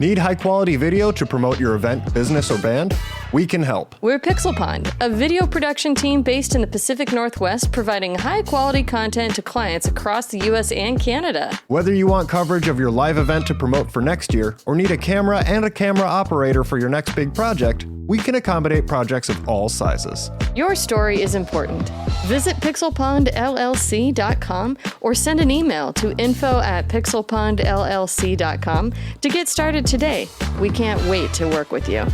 Need high-quality video to promote your event, business, or band? We can help. We're Pixel Pond, a video production team based in the Pacific Northwest, providing high-quality content to clients across the U.S. and Canada. Whether you want coverage of your live event to promote for next year, or need a camera and a camera operator for your next big project, we can accommodate projects of all sizes. Your story is important. Visit pixelpondllc.com or send an email to info@pixelpondllc.com to get started today. We can't wait to work with you.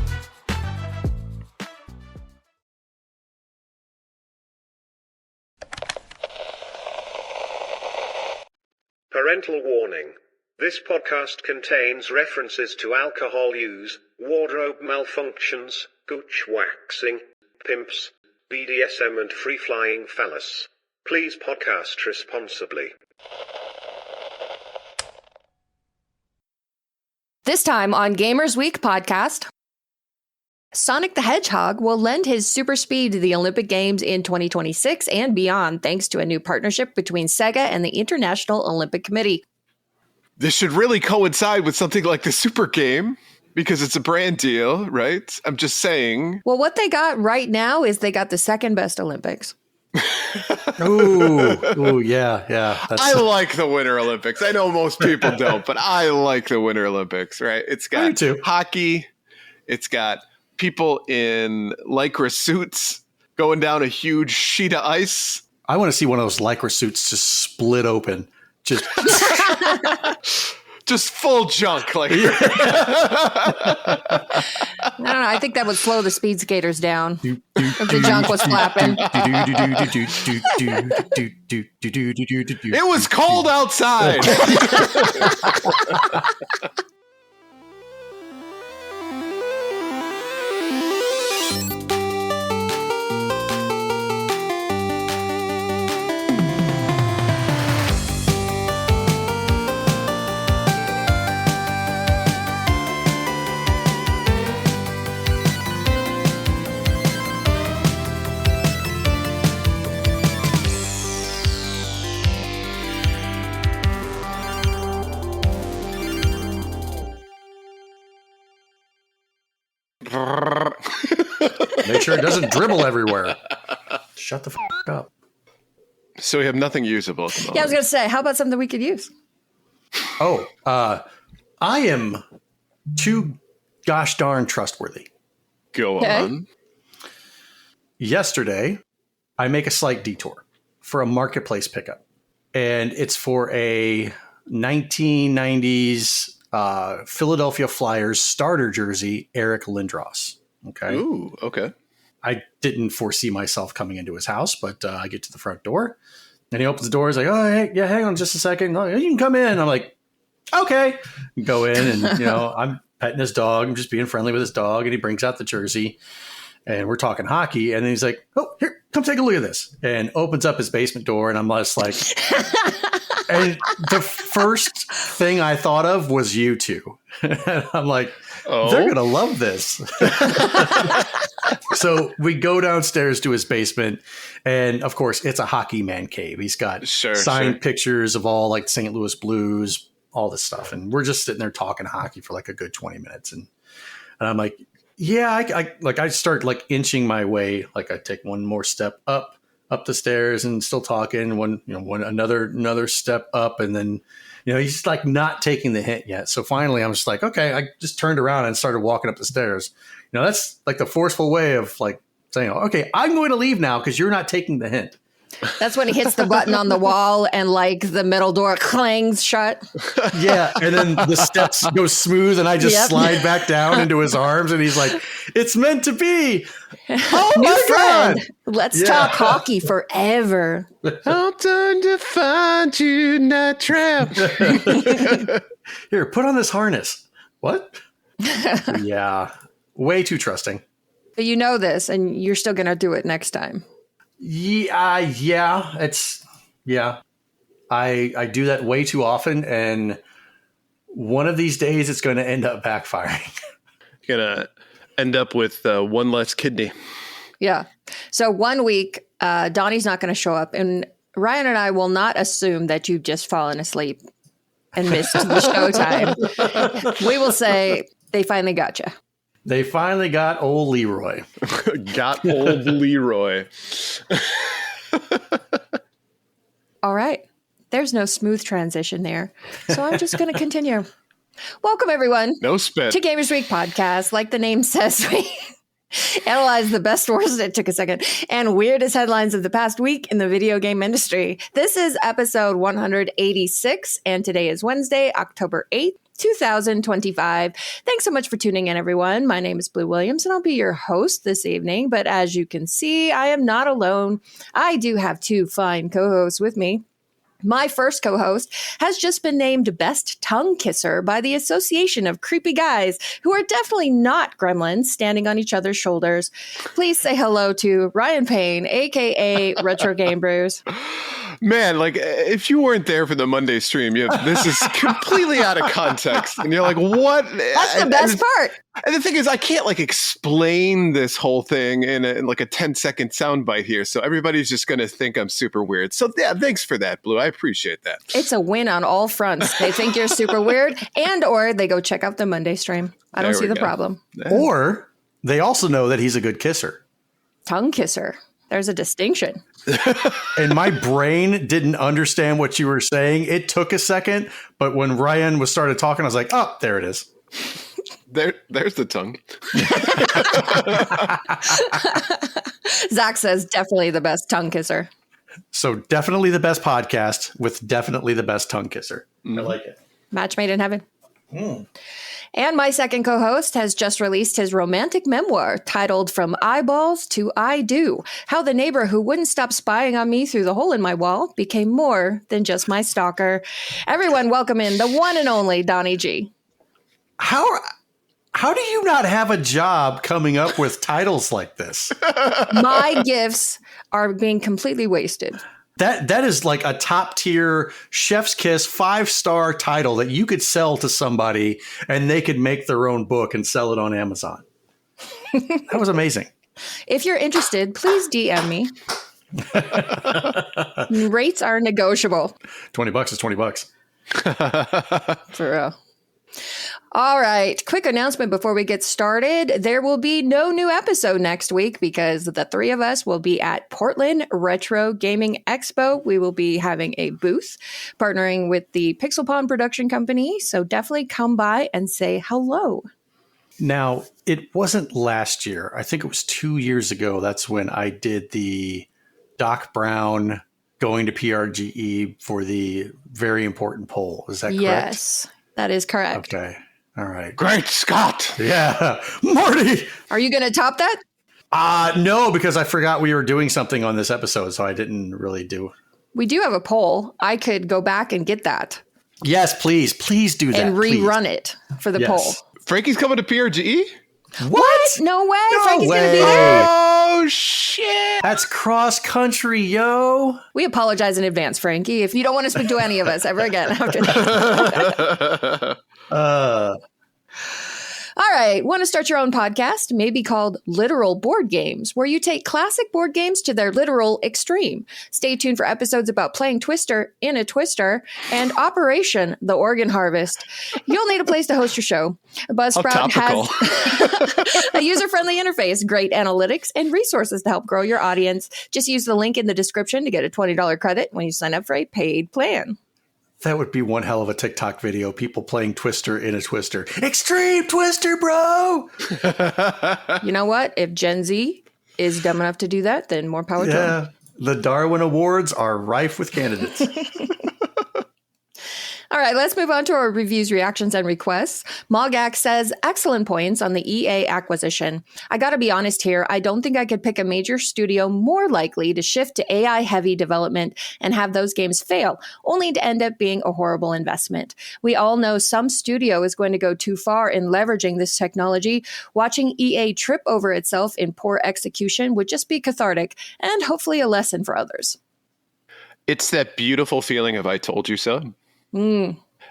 Parental warning. This podcast contains references to alcohol use, wardrobe malfunctions, gooch waxing, pimps, BDSM and free-flying phallus. Please podcast responsibly. This time on Gamers Week podcast, Sonic the Hedgehog will lend his super speed to the Olympic Games in 2026 and beyond, thanks to a new partnership between SEGA and the International Olympic Committee. This should really coincide with something like the Super Game, because it's a brand deal, right? I'm just saying. Well, what they got right now is they got the second best Olympics. Ooh, yeah. I like the Winter Olympics. I know most people don't, but I like the Winter Olympics, right? It's got hockey. It's got people in Lycra suits going down a huge sheet of ice. I want to see one of those Lycra suits just split open. Just full junk. Like, I don't know. I think that would slow the speed skaters down if the junk was flapping. It was cold outside. Make sure it doesn't dribble everywhere. Shut the up. So we have nothing usable at the moment. Yeah, I was going to say, how about something we could use? Oh, I am too gosh darn trustworthy. Go on. Yesterday, I make a slight detour for a marketplace pickup. And it's for a 1990s Philadelphia Flyers starter jersey, Eric Lindros. Okay. Ooh, okay. I didn't foresee myself coming into his house, but I get to the front door and he opens the door. He's like, oh, hey, yeah, hang on just a second. Oh, you can come in. I'm like, okay. Go in and, I'm petting his dog. I'm just being friendly with his dog. And he brings out the jersey and we're talking hockey. And then he's like, oh, here, come take a look at this. And opens up his basement door. And I'm just like, and the first thing I thought of was you two. And I'm like, they're going to love this. So we go downstairs to his basement. And of course, it's a hockey man cave. He's got signed pictures of all like St. Louis Blues, all this stuff. And we're just sitting there talking hockey for like a good 20 minutes. And I'm like, yeah, I start like inching my way. Like I take one more step up the stairs and still talking, another step up. And then, he's just like not taking the hint yet. So finally I'm just like, okay, I just turned around and started walking up the stairs. That's like the forceful way of like saying, okay, I'm going to leave now because you're not taking the hint. That's when he hits the button on the wall and like the middle door clangs shut. Yeah. And then the steps go smooth and I just slide back down into his arms and he's like, it's meant to be. Oh my God. Let's talk hockey forever. I'll turn to find you, not trapped. Here, put on this harness. What? Yeah. Way too trusting. But you know this and you're still going to do it next time. I do that way too often, and one of these days it's going to end up backfiring. You're gonna end up with one less kidney. Yeah. So 1 week, Donnie's not going to show up, and Ryan and I will not assume that you've just fallen asleep and missed the showtime. We will say they finally got you. They finally got old Leroy. Got old Leroy. All right. There's no smooth transition there. So I'm just going to continue. Welcome, everyone. No spit. To Gamers Week podcast. Like the name says, we analyze the best, worst, it took a second, and weirdest headlines of the past week in the video game industry. This is episode 186, and today is Wednesday, October 8th. 2025. Thanks so much for tuning in, everyone. My name is Blue Williams, and I'll be your host this evening. But as you can see, I am not alone. I do have two fine co-hosts with me. My first co-host has just been named Best Tongue Kisser by the Association of Creepy Guys who are definitely not gremlins standing on each other's shoulders. Please say hello to Ryan Payne, a.k.a. Retrogamebrews. Man, like, if you weren't there for the Monday stream, this is completely out of context. And you're like, what? That's the best part. And the thing is, I can't, like, explain this whole thing in like a 10-second soundbite here. So everybody's just going to think I'm super weird. So, yeah, thanks for that, Blue. I appreciate that. It's a win on all fronts. They think you're super weird, and or they go check out the Monday stream. I don't see the problem. Or they also know that he's a good kisser. Tongue kisser. There's a distinction. And my brain didn't understand what you were saying. It took a second, but when Ryan started talking, I was like, oh, there it is. There's the tongue. Zach says definitely the best tongue kisser. So definitely the best podcast with definitely the best tongue kisser. I like it. Match made in heaven. And my second co-host has just released his romantic memoir titled From Eyeballs to I Do, How the Neighbor Who Wouldn't Stop Spying on Me Through the Hole in My Wall Became More Than Just My Stalker. Everyone welcome in the one and only Donnie G. How do you not have a job coming up with titles like this? My gifts are being completely wasted. That is like a top tier chef's kiss 5-star title that you could sell to somebody and they could make their own book and sell it on Amazon. That was amazing. If you're interested, please DM me. Rates are negotiable. $20 is $20. For real. All right. Quick announcement before we get started. There will be no new episode next week because the three of us will be at Portland Retro Gaming Expo. We will be having a booth partnering with the Pixel Pawn production company. So definitely come by and say hello. Now, it wasn't last year. I think it was 2 years ago. That's when I did the Doc Brown going to PRGE for the very important poll. Is that correct? Yes, that is correct. Okay. All right. Great Scott. Yeah. Marty. Are you going to top that? No, because I forgot we were doing something on this episode, so I didn't really do. We do have a poll. I could go back and get that. Yes, please. Please do that. And rerun it for the poll. Frankie's coming to PRGE? What? No way. No Frankie's going to be way. there. Oh, shit. That's cross country, yo. We apologize in advance, Frankie, if you don't want to speak to any of us ever again after that. All right. Want to start your own podcast? Maybe called Literal Board Games, where you take classic board games to their literal extreme. Stay tuned for episodes about playing Twister in a Twister and Operation the Organ Harvest. You'll need a place to host your show. Buzzsprout has a user-friendly interface, great analytics, and resources to help grow your audience. Just use the link in the description to get a $20 credit when you sign up for a paid plan. That would be one hell of a TikTok video. People playing Twister in a Twister. Extreme Twister, bro! You know what? If Gen Z is dumb enough to do that, then more power to them. The Darwin Awards are rife with candidates. All right, let's move on to our reviews, reactions, and requests. Mogak says, excellent points on the EA acquisition. I gotta be honest here, I don't think I could pick a major studio more likely to shift to AI-heavy development and have those games fail, only to end up being a horrible investment. We all know some studio is going to go too far in leveraging this technology. Watching EA trip over itself in poor execution would just be cathartic and hopefully a lesson for others. It's that beautiful feeling of I told you so.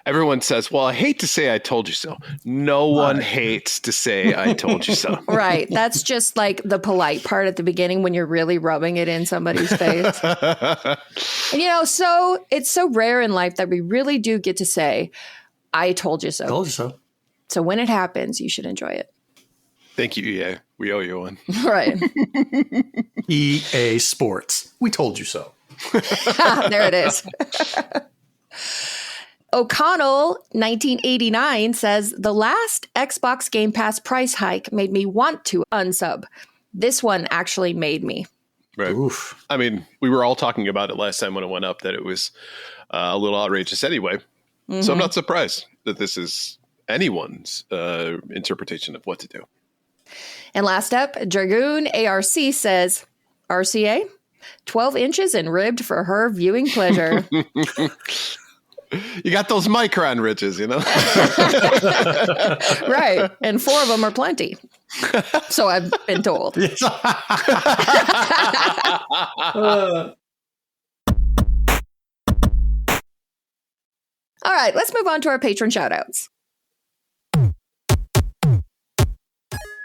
Everyone says, well, I hate to say I told you so. No one hates to say I told you so. Right. That's just like the polite part at the beginning when you're really rubbing it in somebody's face. And, so it's so rare in life that we really do get to say, I told you so. Told you so. So when it happens, you should enjoy it. Thank you, EA. We owe you one. Right. EA Sports. We told you so. There it is. O'Connell, 1989, says, the last Xbox Game Pass price hike made me want to unsub. This one actually made me. Right. Oof. I mean, we were all talking about it last time when it went up, that it was a little outrageous anyway. Mm-hmm. So I'm not surprised that this is anyone's interpretation of what to do. And last up, Dragoon ARC says, RCA, 12 inches and ribbed for her viewing pleasure. You got those micron ridges, Right. And 4 of them are plenty. So I've been told. All right, let's move on to our patron shoutouts.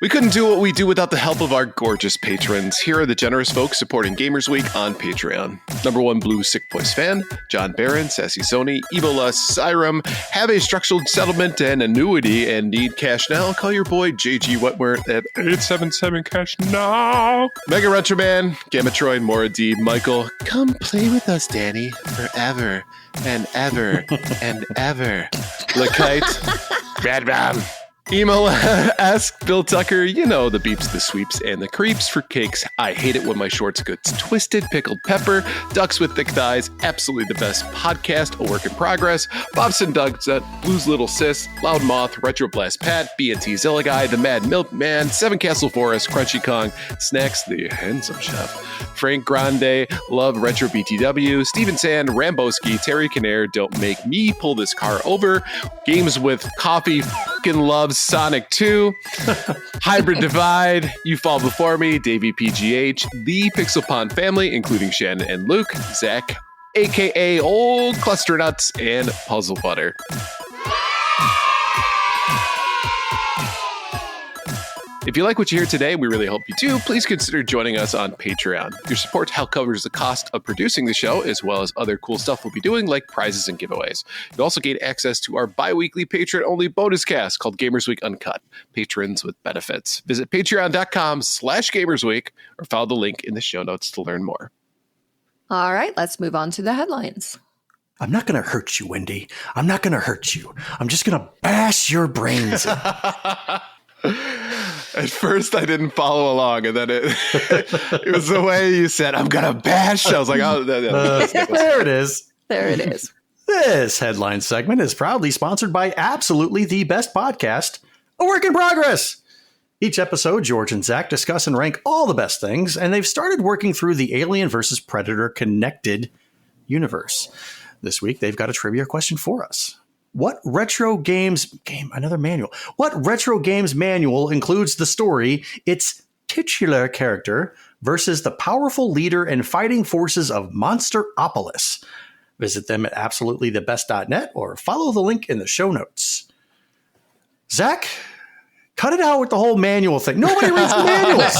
We couldn't do what we do without the help of our gorgeous patrons. Here are the generous folks supporting Gamers Week on Patreon. Number 1 Blue Sick Voice Fan, John Barron, Sassy Sony, Evola, Syram, have a structured settlement and annuity and need cash now? Call your boy JG Wetworth at 877 cash now. Mega Retro Man, Gamatroid, Moradid, Michael, come play with us, Danny, forever and ever and ever. Lakite, Bad Bam. Emo ask Bill Tucker, the beeps, the sweeps, and the creeps for cakes. I hate it when my shorts gets twisted. Pickled pepper, ducks with thick thighs, absolutely the best podcast, a work in progress. Bobson Dougset, Blues Little Sis, Loud Moth, Retro Blast Pat, B&T Zilla Guy, The Mad Milkman, Seven Castle Forest, Crunchy Kong, Snacks, the Handsome Chef, Frank Grande, Love Retro BTW, Steven Sand, Ramboski, Terry Canair, Don't Make Me Pull This Car Over, Games with Coffee, fucking loves Sonic 2, Hybrid Divide, You Fall Before Me, Davey PGH, the Pixel Pond family, including Shannon and Luke, Zach, aka Old Cluster Nuts, and Puzzle Butter. If you like what you hear today, we really hope you do. Please consider joining us on Patreon. Your support helps covers the cost of producing the show, as well as other cool stuff we'll be doing, like prizes and giveaways. You also gain access to our bi-weekly patron-only bonus cast called Gamers Week Uncut, patrons with benefits. Visit patreon.com/GamersWeek or follow the link in the show notes to learn more. All right, let's move on to the headlines. I'm not going to hurt you, Wendy. I'm not going to hurt you. I'm just going to bash your brains in. At first, I didn't follow along, and then it was the way you said, I'm going to bash. I was like, oh, there it is. There it is. This headline segment is proudly sponsored by absolutely the best podcast, A Work in Progress. Each episode, George and Zach discuss and rank all the best things, and they've started working through the Alien vs. Predator connected universe. This week, they've got a trivia question for us. What retro games manual includes the story, its titular character versus the powerful leader and fighting forces of Monsteropolis? Visit them at absolutelythebest.net or follow the link in the show notes. Zach, cut it out with the whole manual thing. Nobody reads the manuals.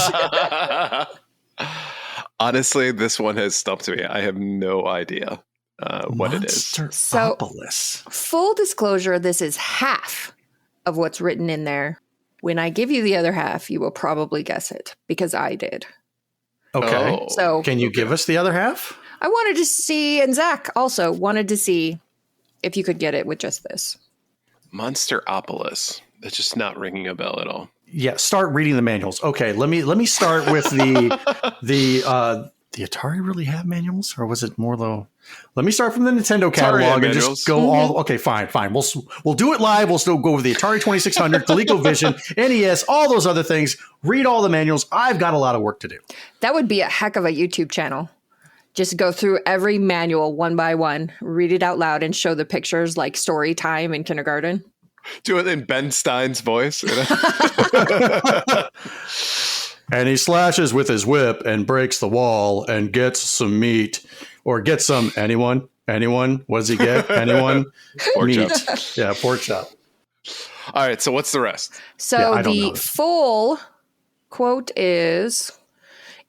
Honestly, this one has stumped me. I have no idea. What it is. So, full disclosure, this is half of what's written in there. When I give you the other half, you will probably guess it because I did. Okay. So, can you give us the other half? I wanted to see, and Zach also wanted to see if you could get it with just this. Monsteropolis. That's just not ringing a bell at all. Yeah, start reading the manuals. Okay, let me start with the Atari really have manuals, or was it more though? Let me start from the Nintendo catalog and just go all. Okay, fine. We'll do it live. We'll still go over the Atari 2600, ColecoVision, NES, all those other things. Read all the manuals. I've got a lot of work to do. That would be a heck of a YouTube channel. Just go through every manual one by one, read it out loud, and show the pictures like story time in kindergarten. Do it in Ben Stein's voice. And he slashes with his whip and breaks the wall and gets some meat. Or get some, anyone? Anyone? What does he get? Anyone? Pork chop. Yeah, pork chop. All right, so what's the rest? So the full quote is,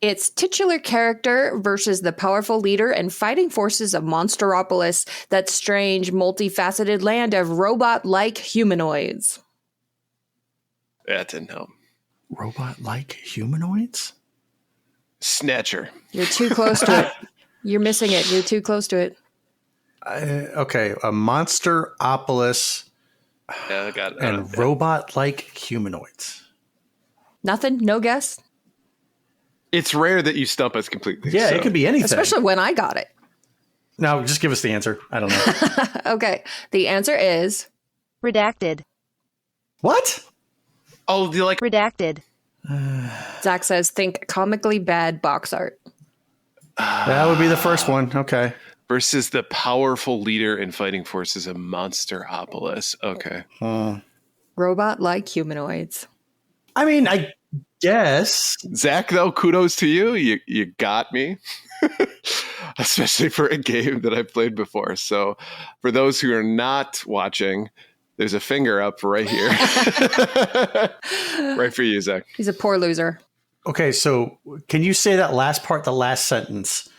it's titular character versus the powerful leader and fighting forces of Monsteropolis, that strange, multifaceted land of robot-like humanoids. That didn't help. Robot-like humanoids? Snatcher. You're too close to it. You're missing it. You're too close to it. Okay, a Monsteropolis Yeah, I got it. and robot-like humanoids. Nothing? No guess? It's rare that you stump us completely. Yeah, it could be anything. Especially when I got it. No, just give us the answer. I don't know. Okay. The answer is redacted. What? Oh, the like redacted. Zach says, think comically bad box art. That would be the first one. Okay. Versus the powerful leader and fighting forces of Monsteropolis. Okay. Robot-like humanoids. I mean, I guess. Zach, though, kudos to you. You got me. Especially for a game that I've played before. So for those who are not watching, there's a finger up right here. Right for you, Zach. He's a poor loser. Okay, so can you say that last part, the last sentence?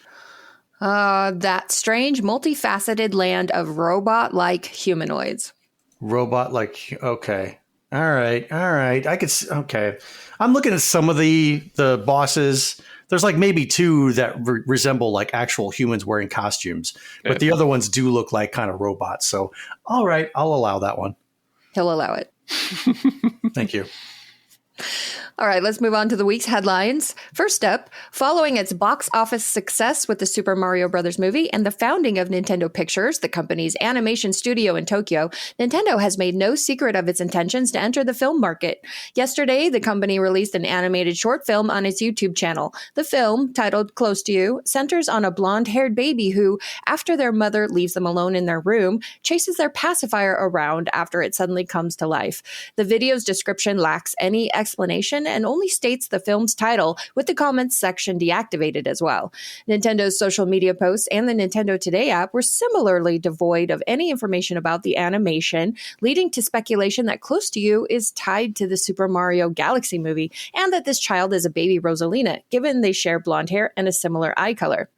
That strange, multifaceted land of robot-like humanoids. Robot-like, okay. All right. I could, okay. I'm looking at some of the bosses. There's like maybe two that resemble like actual humans wearing costumes, but the other ones do look like kind of robots. So, all right, I'll allow that one. He'll allow it. Thank you. All right, let's move on to the week's headlines. First up, following its box office success with the Super Mario Bros. Movie and the founding of Nintendo Pictures, the company's animation studio in Tokyo, Nintendo has made no secret of its intentions to enter the film market. Yesterday, the company released an animated short film on its YouTube channel. The film, titled Close to You, centers on a blonde-haired baby who, after their mother leaves them alone in their room, chases their pacifier around after it suddenly comes to life. The video's description lacks any explanation and only states the film's title, with the comments section deactivated as well. Nintendo's social media posts and the Nintendo Today app were similarly devoid of any information about the animation, leading to speculation that Close to You is tied to the Super Mario Galaxy movie and that this child is a baby Rosalina, given they share blonde hair and a similar eye color.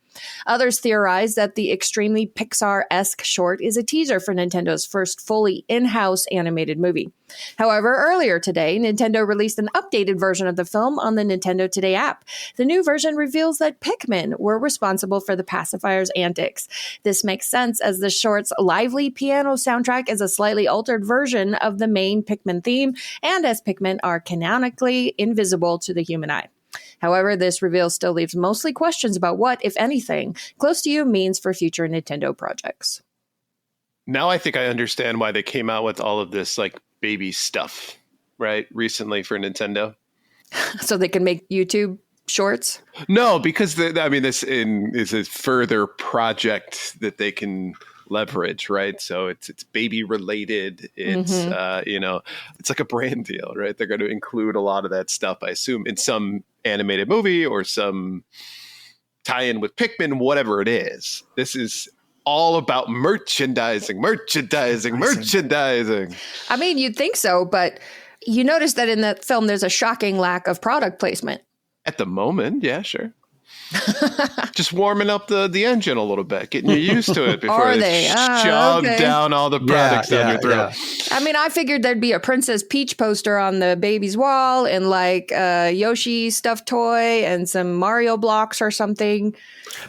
Others theorize that the extremely Pixar-esque short is a teaser for Nintendo's first fully in-house animated movie. However, earlier today, Nintendo released an updated version of the film on the Nintendo Today app. The new version reveals that Pikmin were responsible for the pacifier's antics. This makes sense as the short's lively piano soundtrack is a slightly altered version of the main Pikmin theme, and as Pikmin are canonically invisible to the human eye. However, this reveal still leaves mostly questions about what, if anything, Close to You means for future Nintendo projects. Now I think I understand why they came out with all of this like baby stuff, right? Recently for Nintendo. So they can make YouTube shorts? No, because this is a further project that they can leverage, right? So it's baby related. It's it's like a brand deal, right? They're going to include a lot of that stuff, I assume, in some animated movie or some tie-in with Pikmin, whatever it is. This is all about merchandising. I mean, you'd think so, but you notice that in that film, there's a shocking lack of product placement. At the moment, yeah, sure. Just warming up the engine a little bit, getting you used to it before they shove down all the products down your throat. I mean, I figured there'd be a Princess Peach poster on the baby's wall and like a Yoshi stuffed toy and some Mario blocks or something.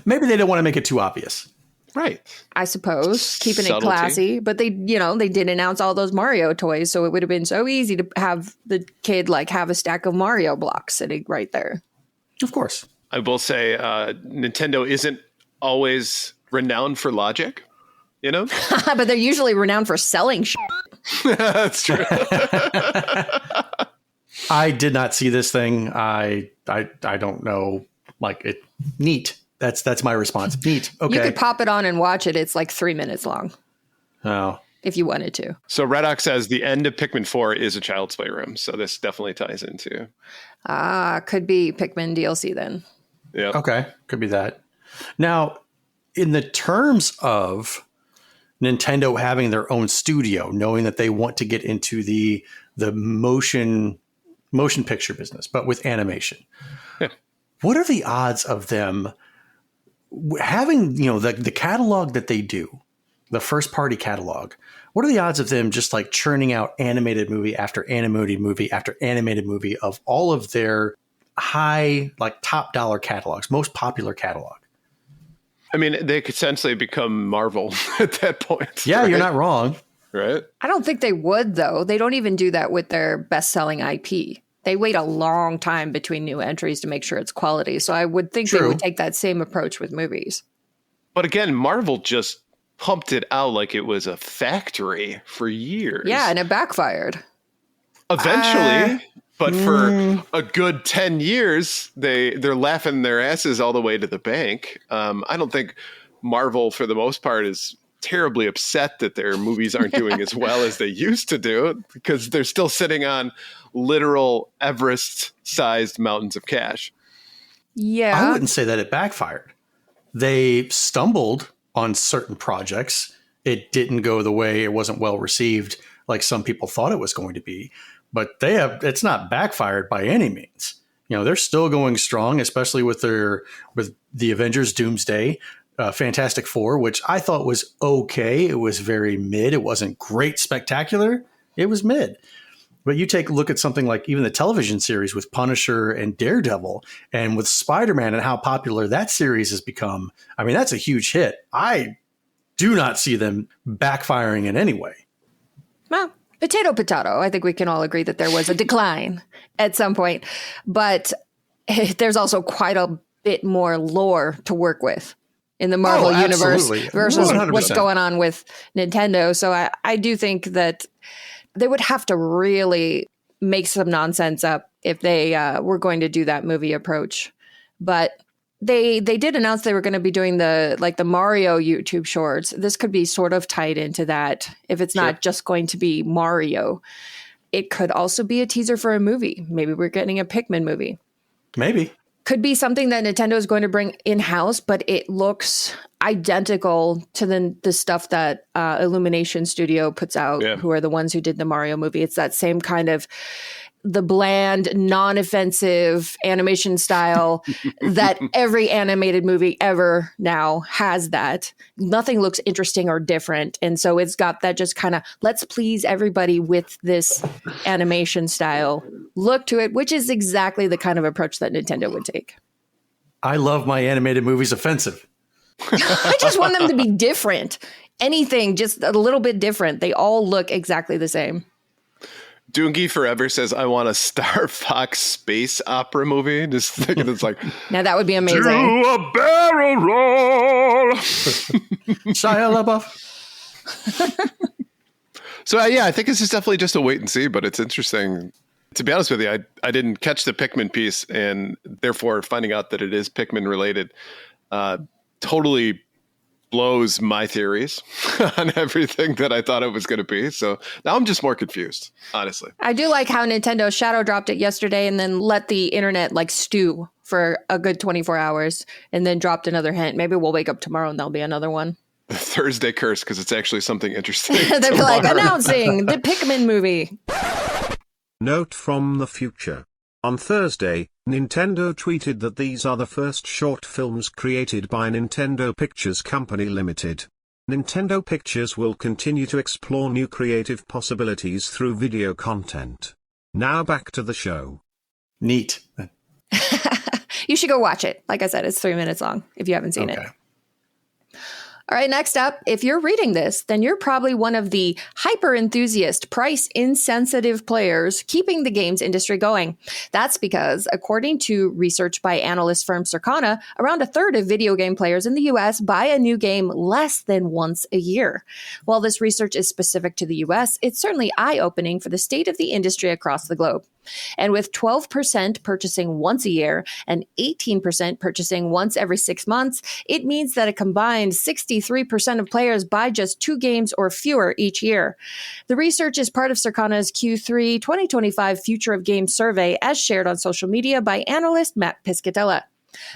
Maybe they didn't want to make it too obvious. Right. I suppose, keeping Subtlety. it classy. But they did announce all those Mario toys, so it would have been so easy to have the kid like have a stack of Mario blocks sitting right there. Of course. I will say Nintendo isn't always renowned for logic, you know? But they're usually renowned for selling shit. That's true. I did not see this thing. I don't know. Like it. Neat. That's my response. Neat. Okay. You could pop it on and watch it. It's like 3 minutes long. Oh. If you wanted to. So Redox says the end of Pikmin 4 is a child's playroom. So this definitely ties into. Could be Pikmin DLC then. Yeah. Okay. Could be that. Now, in the terms of Nintendo having their own studio, knowing that they want to get into the motion picture business, but with animation. Yeah. What are the odds of them having, the catalog that they do, the first party catalog? What are the odds of them just like churning out animated movie after animated movie after animated movie of all of their high, like top dollar catalogs, most popular catalog? I mean, they could essentially become Marvel at that point. Yeah, right? You're not wrong. Right? I don't think they would, though. They don't even do that with their best-selling IP. They wait a long time between new entries to make sure it's quality. So I would think They would take that same approach with movies. But again, Marvel just pumped it out like it was a factory for years. Yeah, and it backfired. Eventually. But for a good 10 years, they're laughing their asses all the way to the bank. I don't think Marvel, for the most part, is terribly upset that their movies aren't doing as well as they used to do, because they're still sitting on literal Everest-sized mountains of cash. Yeah. I wouldn't say that it backfired. They stumbled on certain projects. It didn't go the way, it wasn't well received like some people thought it was going to be. But it's not backfired by any means. They're still going strong, especially with the Avengers Doomsday, Fantastic Four, which I thought was okay. It was very mid. It wasn't great spectacular. It was mid. But you take a look at something like even the television series with Punisher and Daredevil, and with Spider-Man and how popular that series has become. I mean, that's a huge hit. I do not see them backfiring in any way. Well, potato. I think we can all agree that there was a decline at some point. But there's also quite a bit more lore to work with in the Marvel universe versus 100%. What's going on with Nintendo. So I do think that they would have to really make some nonsense up if they were going to do that movie approach. But they did announce they were going to be doing the Mario YouTube shorts. This could be sort of tied into that. If it's not just going to be Mario, it could also be a teaser for a movie. Maybe we're getting a Pikmin movie. Maybe. Could be something that Nintendo is going to bring in-house, but it looks identical to the stuff that Illumination Studio puts out, who are the ones who did the Mario movie. It's that same kind of the bland, non-offensive animation style that every animated movie ever now has that. Nothing looks interesting or different. And so it's got that just kind of, let's please everybody with this animation style look to it, which is exactly the kind of approach that Nintendo would take. I love my animated movies offensive. I just want them to be different. Anything, just a little bit different. They all look exactly the same. Doongie Forever says, I want a Star Fox space opera movie. Just thinking it's like, now that would be amazing. Do a barrel roll. Shia LaBeouf. So, I think this is definitely just a wait and see, but it's interesting. To be honest with you, I didn't catch the Pikmin piece, and therefore finding out that it is Pikmin related totally blows my theories on everything that I thought it was going to be. So now I'm just more confused, honestly. I do like how Nintendo shadow dropped it yesterday and then let the internet stew for a good 24 hours and then dropped another hint. Maybe we'll wake up tomorrow and there'll be another one. The Thursday curse, because it's actually something interesting. They'll be like, announcing the Pikmin movie. Note from the future. On Thursday, Nintendo tweeted that these are the first short films created by Nintendo Pictures Company Limited. Nintendo Pictures will continue to explore new creative possibilities through video content. Now back to the show. Neat. You should go watch it. Like I said, it's 3 minutes long if you haven't seen it. All right, next up, if you're reading this, then you're probably one of the hyper-enthusiast, price-insensitive players keeping the games industry going. That's because, according to research by analyst firm Circana, around a third of video game players in the U.S. buy a new game less than once a year. While this research is specific to the U.S., it's certainly eye-opening for the state of the industry across the globe. And with 12% purchasing once a year and 18% purchasing once every 6 months, it means that a combined 63% of players buy just 2 games or fewer each year. The research is part of Circana's Q3 2025 Future of Games survey, as shared on social media by analyst Matt Piscatella.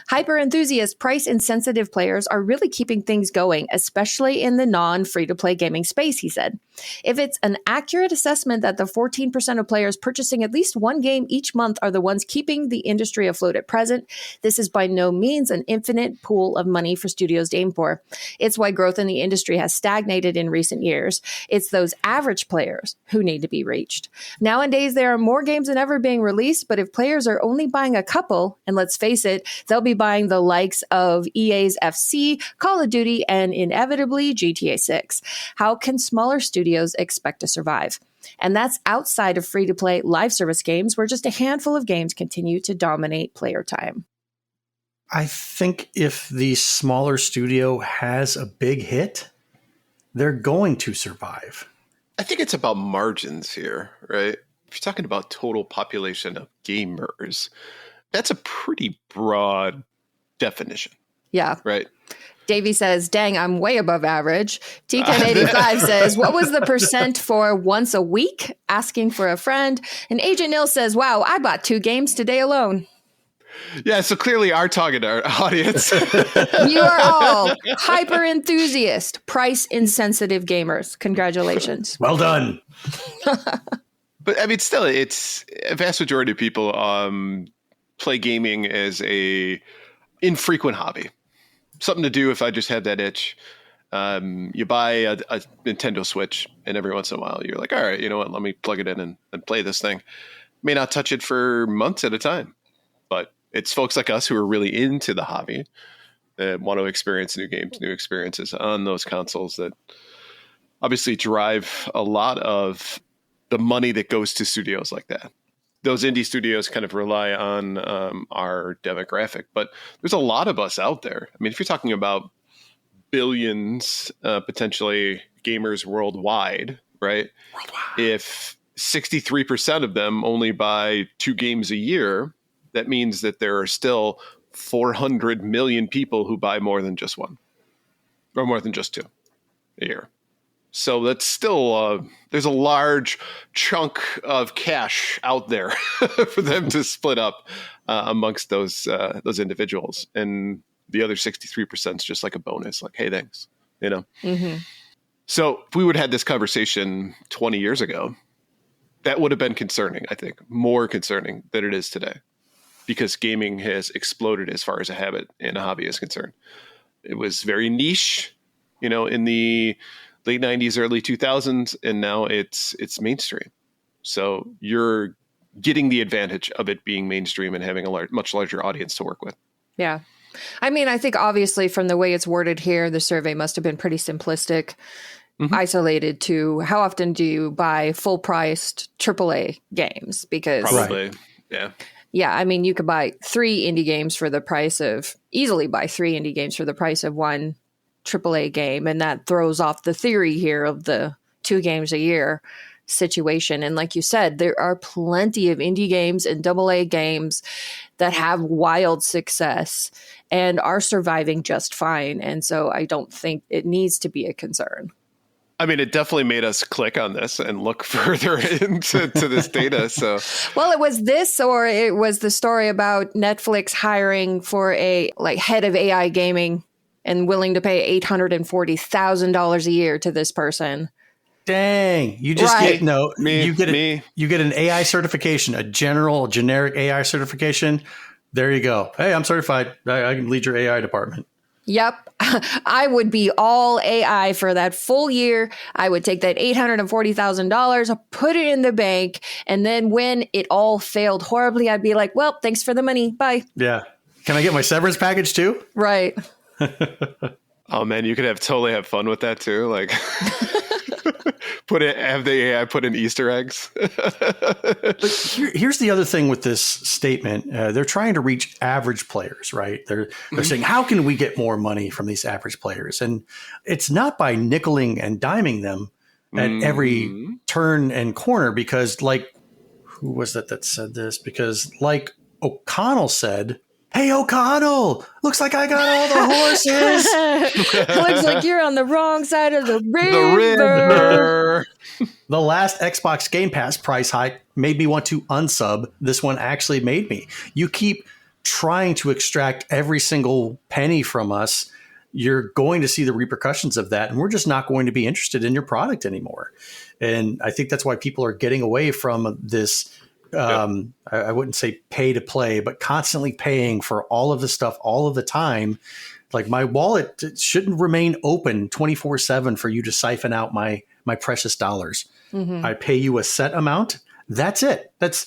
Hyper-enthusiast, price-insensitive players are really keeping things going, especially in the non-free-to-play gaming space, he said. If it's an accurate assessment that the 14% of players purchasing at least one game each month are the ones keeping the industry afloat at present, this is by no means an infinite pool of money for studios to aim for. It's why growth in the industry has stagnated in recent years. It's those average players who need to be reached. Nowadays, there are more games than ever being released, but if players are only buying a couple, and let's face it, they'll be buying the likes of EA's FC, Call of Duty, and inevitably GTA 6. How can smaller studios expect to survive? And that's outside of free-to-play live service games, where just a handful of games continue to dominate player time. I think if the smaller studio has a big hit, they're going to survive. I think it's about margins here, right? If you're talking about total population of gamers, that's a pretty broad definition. Yeah. Right. Davey says, dang, I'm way above average. TCAN85 says, what was the percent for once a week? Asking for a friend. And Agent Nil says, wow, I bought 2 games today alone. Yeah, so clearly our target audience. You are all hyper enthusiast, price insensitive gamers. Congratulations. Well done. But I mean, still, it's a vast majority of people play gaming as a infrequent hobby. Something to do if I just have that itch. You buy a Nintendo Switch, and every once in a while you're like, all right, you know what, let me plug it in and play this thing. May not touch it for months at a time, but it's folks like us who are really into the hobby that want to experience new games, new experiences on those consoles that obviously drive a lot of the money that goes to studios like that. Those indie studios kind of rely on our demographic, but there's a lot of us out there. I mean, if you're talking about billions, potentially gamers worldwide, right? If 63% of them only buy 2 games a year, that means that there are still 400 million people who buy more than just one, or more than just 2 a year. So that's still, there's a large chunk of cash out there for them to split up amongst those individuals. And the other 63% is just like a bonus, like, hey, thanks, you know? Mm-hmm. So if we would have had this conversation 20 years ago, that would have been concerning, I think, more concerning than it is today, because gaming has exploded as far as a habit and a hobby is concerned. It was very niche, you know, in the late 90s, early 2000s, and now it's mainstream. So you're getting the advantage of it being mainstream and having a much larger audience to work with. Yeah. I mean, I think obviously from the way it's worded here, the survey must have been pretty simplistic, isolated to how often do you buy full-priced AAA games? Because probably, yeah. Yeah, I mean, you could buy 3 indie games for the price of, easily buy 3 indie games for the price of one AAA game, and that throws off the theory here of the 2 games a year situation. And like you said, there are plenty of indie games and AA games that have wild success and are surviving just fine. And so I don't think it needs to be a concern. I mean, it definitely made us click on this and look further into this data. So, well, it was this, or it was the story about Netflix hiring for a head of AI gaming and willing to pay $840,000 a year to this person. Dang! You just get you get an AI certification, a generic AI certification. There you go. Hey, I'm certified. I can lead your AI department. Yep. I would be all AI for that full year. I would take that $840,000, put it in the bank, and then when it all failed horribly, I'd be like, well, thanks for the money. Bye. Yeah. Can I get my severance package too? Right. Oh, man, you could totally have fun with that too. Like, have the AI put in Easter eggs. But here's the other thing with this statement. They're trying to reach average players, right? They're saying, how can we get more money from these average players? And it's not by nickeling and diming them at every turn and corner, because who was that said this? Because like O'Connell said, hey, O'Connell, looks like I got all the horses. Looks like you're on the wrong side of the river. The last Xbox Game Pass price hike made me want to unsub. This one actually made me. You keep trying to extract every single penny from us, you're going to see the repercussions of that. And we're just not going to be interested in your product anymore. And I think that's why people are getting away from this. I wouldn't say pay to play, but constantly paying for all of the stuff all of the time. Like my wallet shouldn't remain open 24/7 for you to siphon out my precious dollars. Mm-hmm. I pay you a set amount. That's it. That's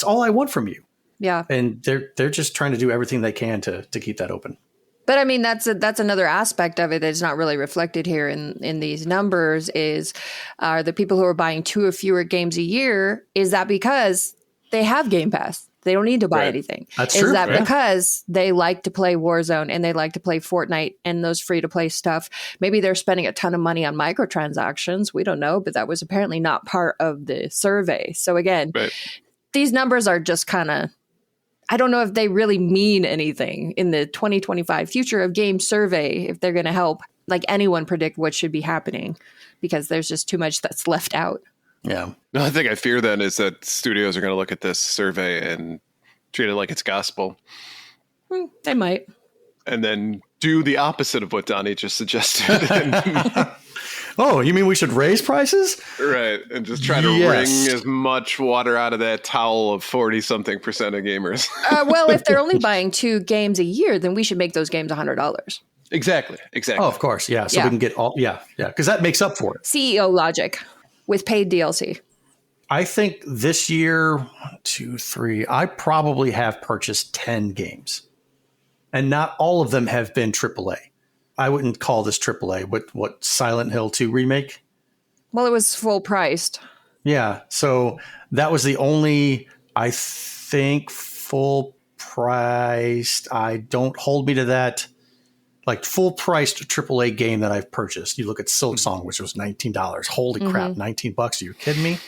all I want from you. Yeah. And they're just trying to do everything they can to keep that open. But I mean, that's another aspect of it that's not really reflected here in these numbers is the people who are buying 2 or fewer games a year. Is that because they have Game Pass? They don't need to buy anything. That's true. Is that because they like to play Warzone and they like to play Fortnite and those free-to-play stuff? Maybe they're spending a ton of money on microtransactions. We don't know, but that was apparently not part of the survey. So again, these numbers are just kind of, I don't know if they really mean anything in the 2025 Future of Games survey, if they're going to help like anyone predict what should be happening, because there's just too much that's left out. Yeah. No, I think I fear then is that studios are going to look at this survey and treat it like it's gospel. They might. And then do the opposite of what Donnie just suggested. Oh, you mean we should raise prices? Right. And just try to wring as much water out of that towel of 40-something% of gamers. Well, if they're only buying 2 games a year, then we should make those games $100. Exactly. Oh, of course. Yeah. So we can get all. Yeah. Because that makes up for it. CEO logic. With paid DLC. I think this year, 1, 2, 3, I probably have purchased 10 games. And not all of them have been AAA. I wouldn't call this AAA. What Silent Hill 2 remake? Well, it was full priced. Yeah. So that was the only, I think, full priced. I don't hold me to that. Like full priced AAA game that I've purchased. You look at Silksong, which was $19. Holy crap, $19. Are you kidding me?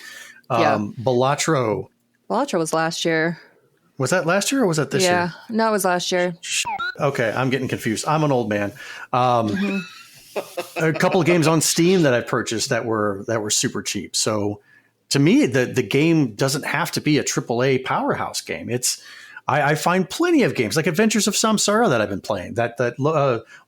Balatro. Balatro was last year. Was that last year or was that this year? Yeah, no, it was last year. Okay, I'm getting confused. I'm an old man. A couple of games on Steam that I purchased that were super cheap. So to me, the game doesn't have to be a AAA powerhouse game. I find plenty of games like Adventures of Samsara that I've been playing, that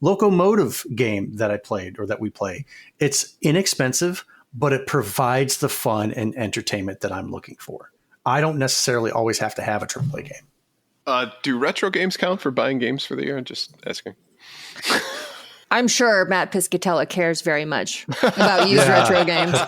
locomotive game that I played or that we play. It's inexpensive, but it provides the fun and entertainment that I'm looking for. I don't necessarily always have to have a AAA game. Do retro games count for buying games for the year? I'm just asking. I'm sure Matt Piscatella cares very much about used retro games.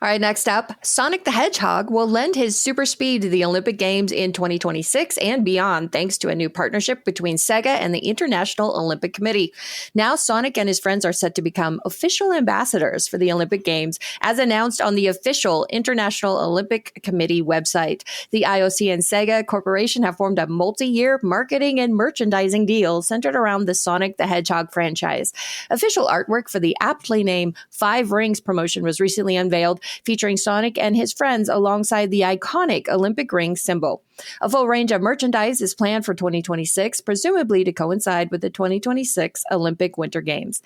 All right, next up, Sonic the Hedgehog will lend his super speed to the Olympic Games in 2026 and beyond, thanks to a new partnership between SEGA and the International Olympic Committee. Now, Sonic and his friends are set to become official ambassadors for the Olympic Games, as announced on the official International Olympic Committee website. The IOC and SEGA Corporation have formed a multi-year marketing and merchandising deal centered around the Sonic the Hedgehog franchise. Official artwork for the aptly named 5 Rings promotion was recently unveiled, featuring Sonic and his friends alongside the iconic Olympic ring symbol. A full range of merchandise is planned for 2026, presumably to coincide with the 2026 Olympic Winter Games.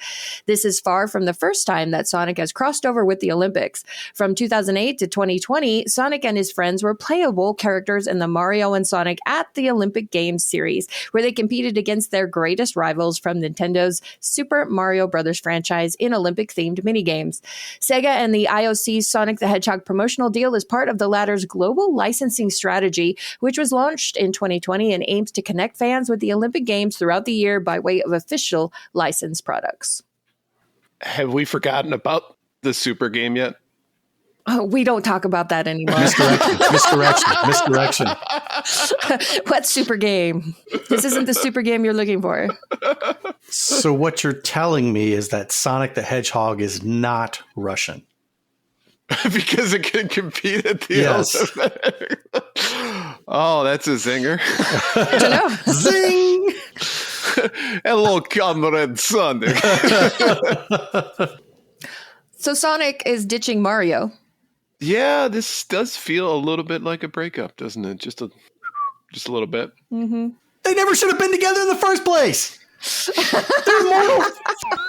This is far from the first time that Sonic has crossed over with the Olympics. From 2008 to 2020, Sonic and his friends were playable characters in the Mario and Sonic at the Olympic Games series, where they competed against their greatest rivals from Nintendo's Super Mario Bros. Franchise in Olympic-themed minigames. SEGA and the IOC's Sonic the Hedgehog promotional deal is part of the latter's global licensing strategy, which was launched in 2020 and aims to connect fans with the Olympic Games throughout the year by way of official licensed products. Have we forgotten about the Super game yet? Oh, we don't talk about that anymore. Misdirection. What super game? This isn't the super game you're looking for. So what you're telling me is that Sonic the Hedgehog is not Russian. Because it can compete at the Olympics. Oh, that's a zinger. I don't know. Zing! Hello, comrade Sonic. So Sonic is ditching Mario. Yeah, this does feel a little bit like a breakup, doesn't it? Just a little bit. Mm-hmm. They never should have been together in the first place. They're mortal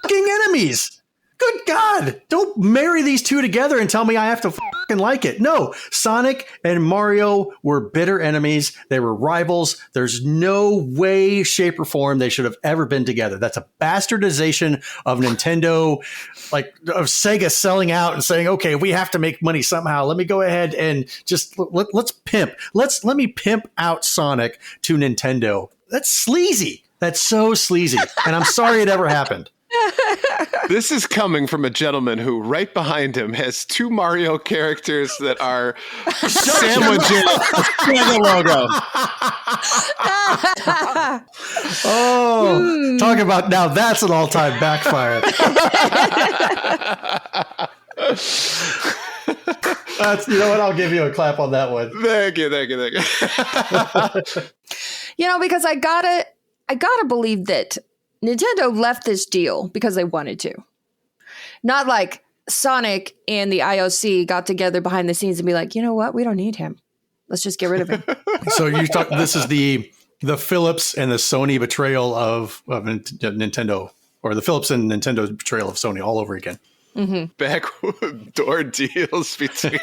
fucking enemies. Good God, don't marry these two together and tell me I have to fucking like it. No, Sonic and Mario were bitter enemies. They were rivals. There's no way, shape, or form they should have ever been together. That's a bastardization of Nintendo, like of Sega selling out and saying, okay, we have to make money somehow. Let me go ahead and just let's pimp. Let me pimp out Sonic to Nintendo. That's sleazy. That's so sleazy. And I'm sorry it ever happened. This is coming from a gentleman who right behind him has two Mario characters that are sandwiching the logo. Oh, talk about now that's an all-time backfire. That's, you know what? I'll give you a clap on that one. Thank you. Because I gotta believe that Nintendo left this deal because they wanted to. Not like Sonic and the IOC got together behind the scenes and be like, you know what? We don't need him. Let's just get rid of him. So this is the Philips and the Sony betrayal of Nintendo, or the Philips and Nintendo's betrayal of Sony all over again. Mm-hmm. Backdoor deals between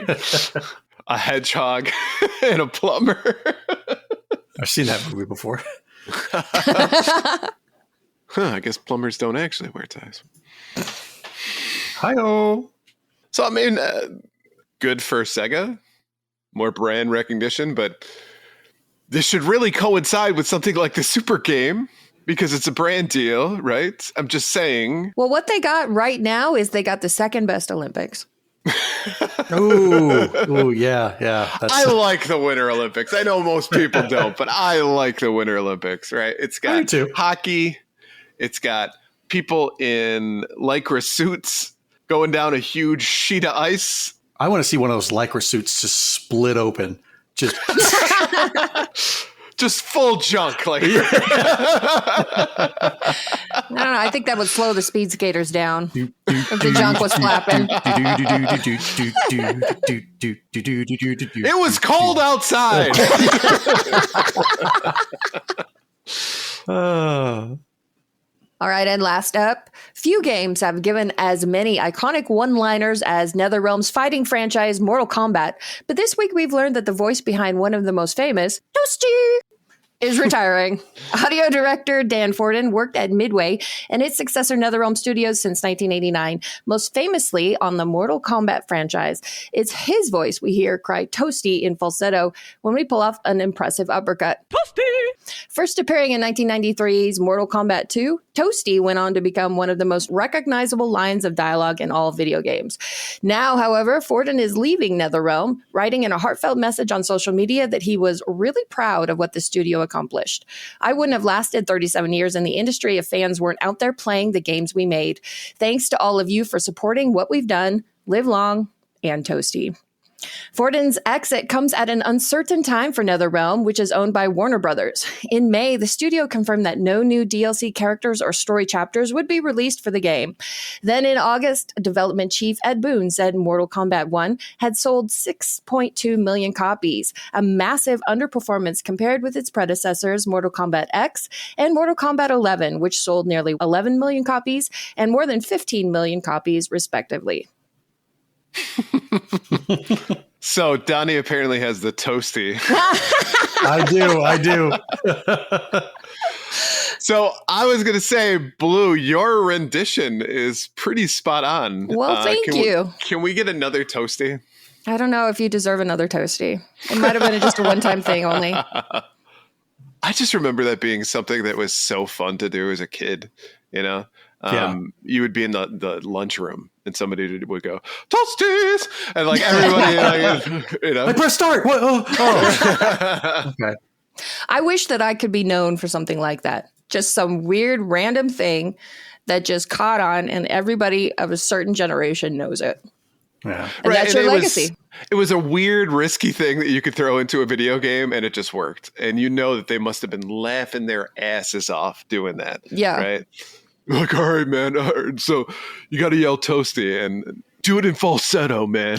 a hedgehog and a plumber. I've seen that movie before. I guess plumbers don't actually wear ties. Hi-oh. So, I mean, good for Sega. More brand recognition, but this should really coincide with something like the Super Game because it's a brand deal, right? I'm just saying. Well, what they got right now is they got the second best Olympics. Ooh, yeah. I like the Winter Olympics. I know most people don't, but I like the Winter Olympics, right? It's got hockey. It's got people in lycra suits going down a huge sheet of ice. I want to see one of those lycra suits just split open. Just full junk. Like, I don't know. I think that would slow the speed skaters down if the junk was flapping. It was cold outside. All right, and last up, few games have given as many iconic one-liners as NetherRealm's fighting franchise Mortal Kombat, but this week we've learned that the voice behind one of the most famous, Toasty, is retiring. Audio director Dan Forden worked at Midway and its successor NetherRealm Studios since 1989, most famously on the Mortal Kombat franchise. It's his voice we hear cry Toasty in falsetto when we pull off an impressive uppercut. Toasty! First appearing in 1993's Mortal Kombat 2, Toasty went on to become one of the most recognizable lines of dialogue in all video games. Now, however, Forden is leaving NetherRealm, writing in a heartfelt message on social media that he was really proud of what the studio accomplished. I wouldn't have lasted 37 years in the industry if fans weren't out there playing the games we made. Thanks to all of you for supporting what we've done. Live long and Toasty. Forden's exit comes at an uncertain time for NetherRealm, which is owned by Warner Brothers. In May, the studio confirmed that no new DLC characters or story chapters would be released for the game. Then in August, development chief Ed Boon said Mortal Kombat 1 had sold 6.2 million copies, a massive underperformance compared with its predecessors Mortal Kombat X and Mortal Kombat 11, which sold nearly 11 million copies and more than 15 million copies, respectively. So Donnie apparently has the Toasty. I do. So I was going to say, Blue, your rendition is pretty spot on. Well, thank you. Can we get another Toasty? I don't know if you deserve another Toasty. It might have been just a one-time thing only. I just remember that being something that was so fun to do as a kid, you know? You would be in the lunchroom and somebody would go, Toasties! And like everybody, you know. I press start. What? Oh. Okay. I wish that I could be known for something like that. Just some weird random thing that just caught on and everybody of a certain generation knows it. Yeah. And that's your legacy. It was a weird, risky thing that you could throw into a video game and it just worked. And you know that they must have been laughing their asses off doing that. Yeah. Right? Like, all right, man. So you got to yell Toasty and do it in falsetto, man.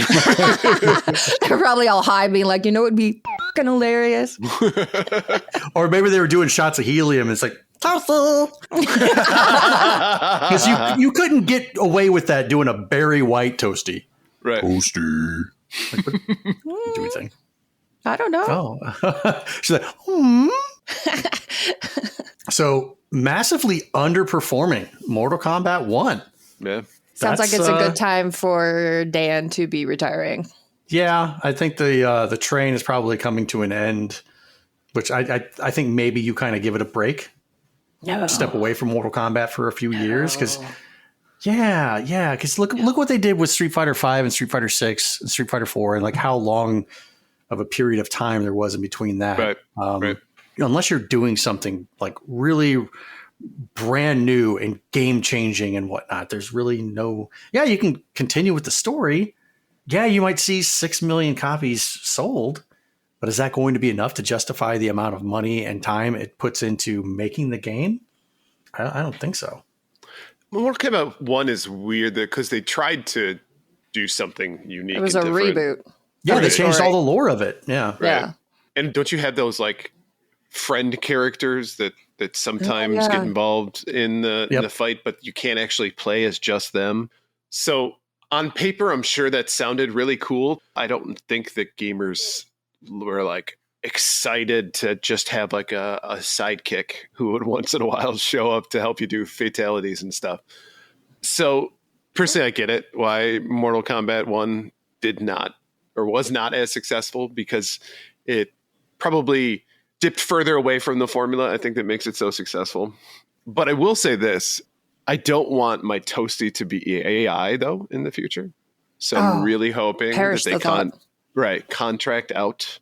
They're probably all high being like, you know, it'd be fucking hilarious. Or maybe they were doing shots of helium. It's like, Toasty. Because you couldn't get away with that doing a Barry White Toasty. Right. Toasty. Like, what do we think? I don't know. Oh. She's like, So massively underperforming Mortal Kombat 1. Yeah. Sounds like it's a good time for Dan to be retiring. Yeah, I think the train is probably coming to an end, which I think maybe you kind of give it a break. No. Step away from Mortal Kombat for a few years because look what they did with Street Fighter V and Street Fighter 6 and Street Fighter 4 and like how long of a period of time there was in between that. Right. Unless you're doing something like really brand new and game changing and whatnot, there's really no. Yeah, you can continue with the story. Yeah, you might see 6 million copies sold, but is that going to be enough to justify the amount of money and time it puts into making the game? I don't think so. Mortal Kombat 1 is weird because they tried to do something unique. It was a reboot. Yeah, they changed all the lore of it. Yeah. Right. Yeah. And don't you have those like friend characters that sometimes get involved in the fight, but you can't actually play as just them? So on paper, I'm sure that sounded really cool. I don't think that gamers were like excited to just have like a sidekick who would once in a while show up to help you do fatalities and stuff. So personally, I get it why Mortal Kombat 1 did not or was not as successful, because it probably dipped further away from the formula. I think that makes it so successful. But I will say this. I don't want my Toasty to be AI, though, in the future. So I'm really hoping that they contract out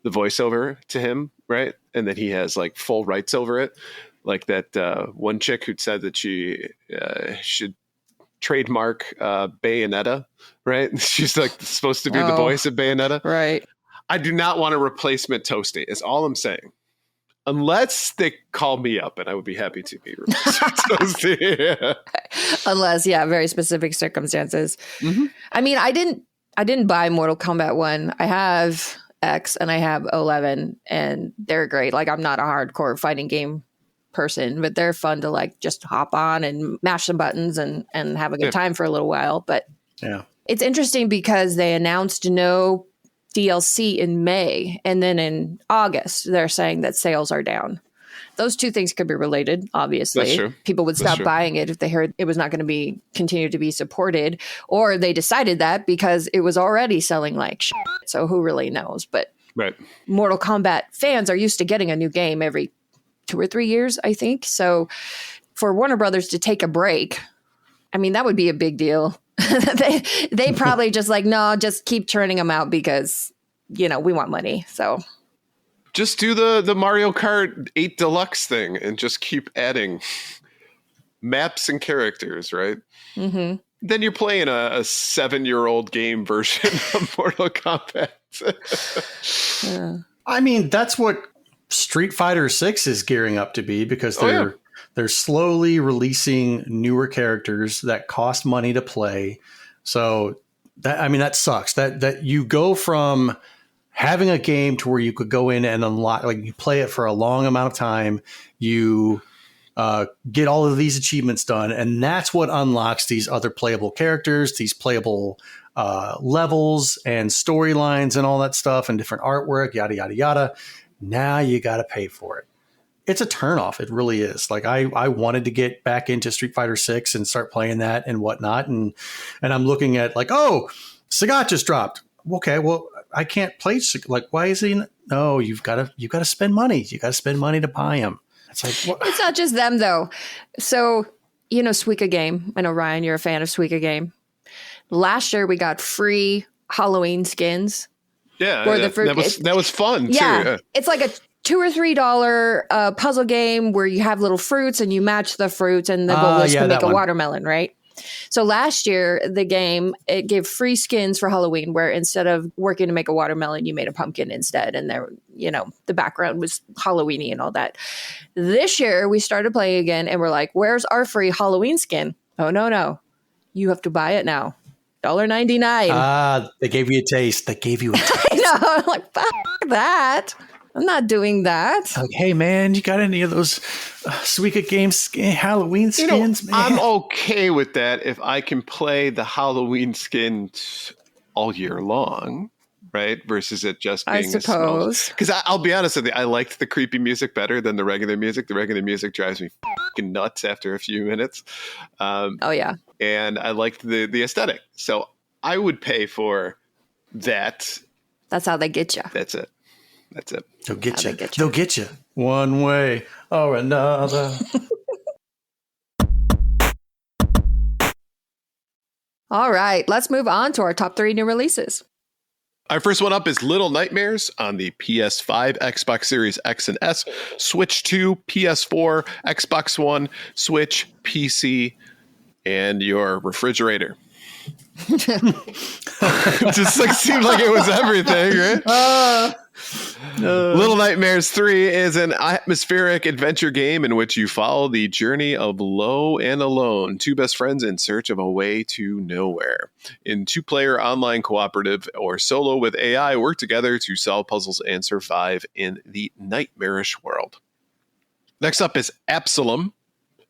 the voiceover to him, right? And that he has like full rights over it. Like that one chick who said that she should trademark Bayonetta, right? She's like supposed to be the voice of Bayonetta. Right. I do not want a replacement Toasty, is all I'm saying. Unless they call me up, and I would be happy to be replacement Toasty. Yeah. Unless, very specific circumstances. Mm-hmm. I mean, I didn't buy Mortal Kombat 1. I have X and I have 11, and they're great. Like, I'm not a hardcore fighting game person, but they're fun to like just hop on and mash some buttons and have a good time for a little while. But it's interesting because they announced no DLC in May, and then in August they're saying that sales are down. Those two things could be related, obviously. That's true. People would stop buying it if they heard it was not going to be continue to be supported, or they decided that because it was already selling like shit. So who really knows? But Mortal Kombat fans are used to getting a new game every 2 or 3 years, I think. So for Warner Brothers to take a break, I mean, that would be a big deal. they probably just like, no, just keep churning them out because, we want money. So just do the Mario Kart 8 Deluxe thing and just keep adding maps and characters, right? Mm-hmm. Then you're playing a 7-year-old game version of Mortal Kombat. I mean, that's what Street Fighter 6 is gearing up to be, because they're slowly releasing newer characters that cost money to play. So that sucks. That you go from having a game to where you could go in and unlock, like you play it for a long amount of time, you get all of these achievements done, and that's what unlocks these other playable characters, these playable levels and storylines and all that stuff and different artwork, yada, yada, yada. Now you got to pay for it. It's a turnoff. It really is. Like I wanted to get back into Street Fighter 6 and start playing that and whatnot. And I'm looking at like, SEGA just dropped. Okay, well, I can't play. Like, why is he? No, you've got to spend money. You got to spend money to buy him. It's like, what? It's not just them though. So, Suika Game. I know, Ryan, you're a fan of Suika Game. Last year we got free Halloween skins. Yeah, that was fun too. Yeah. It's like a $2 or $3 puzzle game where you have little fruits and you match the fruits, and the goal is to make a watermelon, right? So last year, the game, it gave free skins for Halloween, where instead of working to make a watermelon, you made a pumpkin instead. And there, the background was Halloween-y and all that. This year, we started playing again, and we're like, where's our free Halloween skin? Oh, no. You have to buy it now. $1.99. They gave you a taste. I know. I'm like, fuck that. I'm not doing that. Like, hey, man, you got any of those Suika Games Halloween skins, man? I'm okay with that if I can play the Halloween skins all year long, right? Versus it just being, I suppose. Because I'll be honest with you, I liked the creepy music better than the regular music. The regular music drives me fucking nuts after a few minutes. Oh, yeah. And I liked the aesthetic. So I would pay for that. That's how they get you. That's it. They'll get you. They'll get you one way or another. All right, let's move on to our top 3 new releases. Our first one up is Little Nightmares on the PS5, Xbox Series X and S, Switch 2, PS4, Xbox One, Switch, PC, and your refrigerator. It just seemed like it was everything, right? Little Nightmares 3 is an atmospheric adventure game in which you follow the journey of Low and Alone, 2 best friends in search of a way to nowhere. In 2-player online cooperative or solo with AI, work together to solve puzzles and survive in the nightmarish world. Next up is Absalom.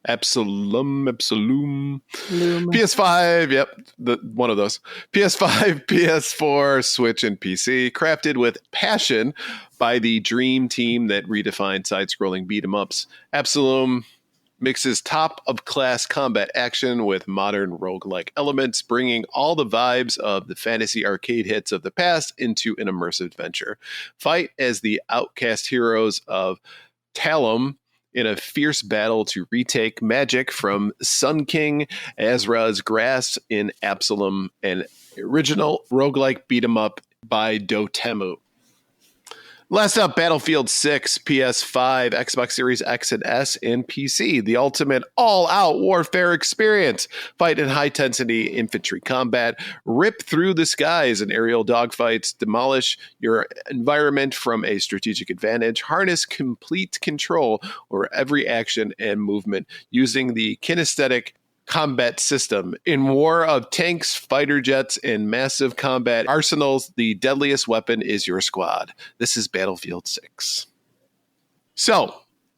PS5, yep, one of those. PS5, PS4, Switch, and PC, crafted with passion by the dream team that redefined side-scrolling beat-em-ups. Absalom mixes top-of-class combat action with modern roguelike elements, bringing all the vibes of the fantasy arcade hits of the past into an immersive adventure. Fight as the outcast heroes of Talum in a fierce battle to retake magic from Sun King Azra's grasp in Absalom, an original roguelike beat-em-up by Dotemu. Last up, Battlefield 6, PS5, Xbox Series X and S, and PC. The ultimate all-out warfare experience. Fight in high-intensity infantry combat. Rip through the skies in aerial dogfights. Demolish your environment from a strategic advantage. Harness complete control over every action and movement using the kinesthetic combat system. In war of tanks, fighter jets, and massive combat arsenals, the deadliest weapon is your squad. This is Battlefield 6. So,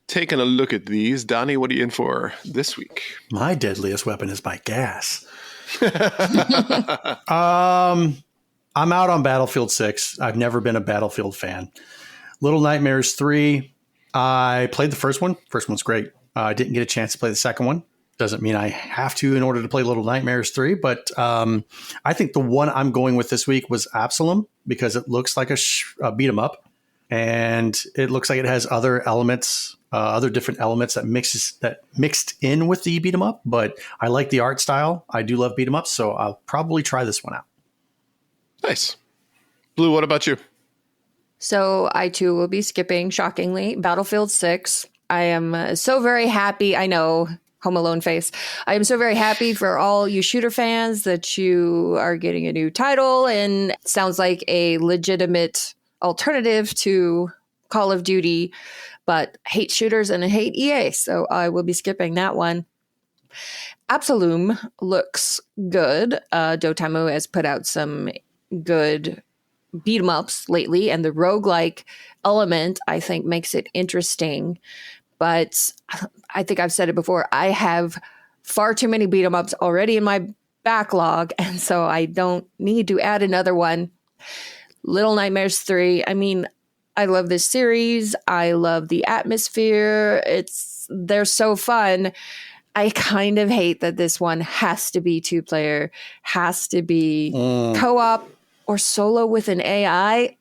taking a look at these, Donnie, what are you in for this week? My deadliest weapon is my gas. I'm out on Battlefield 6. I've never been a Battlefield fan. Little Nightmares 3, I played the first one. First one's great. I didn't get a chance to play the second one. Doesn't mean I have to in order to play Little Nightmares 3, but I think the one I'm going with this week was Absalom because it looks like a beat 'em up, and it looks like it has other elements, other different elements that mixed in with the beat 'em up. But I like the art style. I do love beat 'em ups, so I'll probably try this one out. Nice. Blue, what about you? So I too will be skipping, shockingly, Battlefield 6. I am so very happy. I know. Home Alone face. I am so very happy for all you shooter fans that you are getting a new title, and it sounds like a legitimate alternative to Call of Duty, but I hate shooters and I hate EA, so I will be skipping that one. Absalom looks good. Dotemu has put out some good beat 'em ups lately, and the roguelike element I think makes it interesting. But I think I've said it before, I have far too many beat 'em ups already in my backlog, and so I don't need to add another one. Little Nightmares 3, I mean, I love this series. I love the atmosphere. They're so fun. I kind of hate that this one has to be 2-player, has to be co-op or solo with an AI.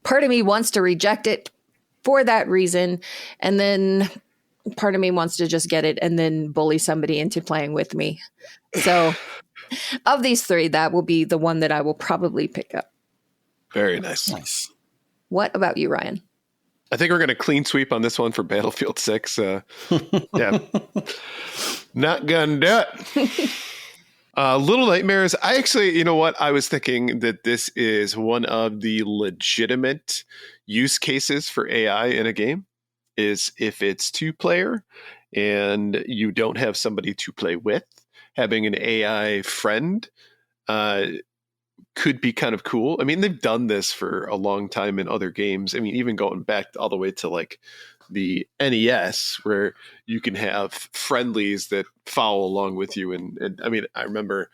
Part of me wants to reject it for that reason, and then part of me wants to just get it and then bully somebody into playing with me. So of these 3, that will be the one that I will probably pick up. Very nice. What about you, Ryan? I think we're going to clean sweep on this one for Battlefield 6. Yeah. Not going to do it. Little Nightmares, I actually, you know what? I was thinking that this is one of the legitimate use cases for AI in a game, is if it's 2-player and you don't have somebody to play with, having an AI friend could be kind of cool. I mean, they've done this for a long time in other games. I mean, even going back all the way to like the NES, where you can have friendlies that follow along with you. And I mean, I remember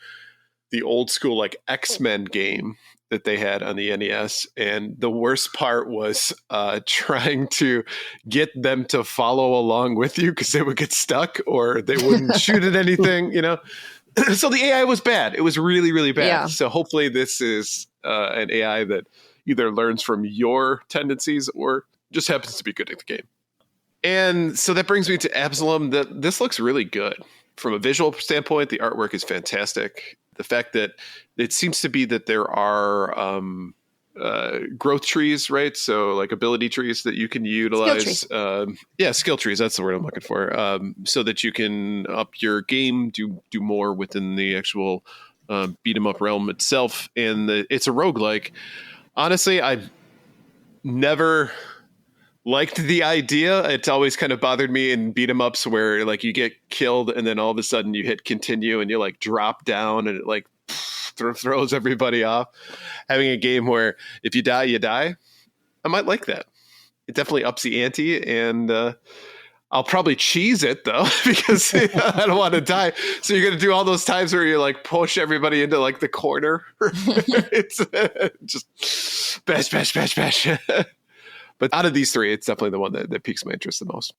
the old school like X-Men game that they had on the NES. And the worst part was trying to get them to follow along with you because they would get stuck or they wouldn't shoot at anything, you know? So the AI was bad. It was really, really bad. Yeah. So hopefully this is an AI that either learns from your tendencies or just happens to be good at the game. And so that brings me to Absalom. This looks really good. From a visual standpoint, the artwork is fantastic. The fact that it seems to be that there are growth trees, right? So like ability trees that you can utilize. Skill trees. That's the word I'm looking for. So that you can up your game, do more within the actual beat 'em up realm itself. And it's a roguelike. Honestly, I've never liked the idea. It's always kind of bothered me in beat 'em ups where like you get killed and then all of a sudden you hit continue and you like drop down and it like throws everybody off. Having a game where if you die, you die, I might like that. It definitely ups the ante, and I'll probably cheese it though because I don't want to die. So you're gonna do all those times where you like push everybody into like the corner. It's just bash. But out of these three, it's definitely the one that piques my interest the most.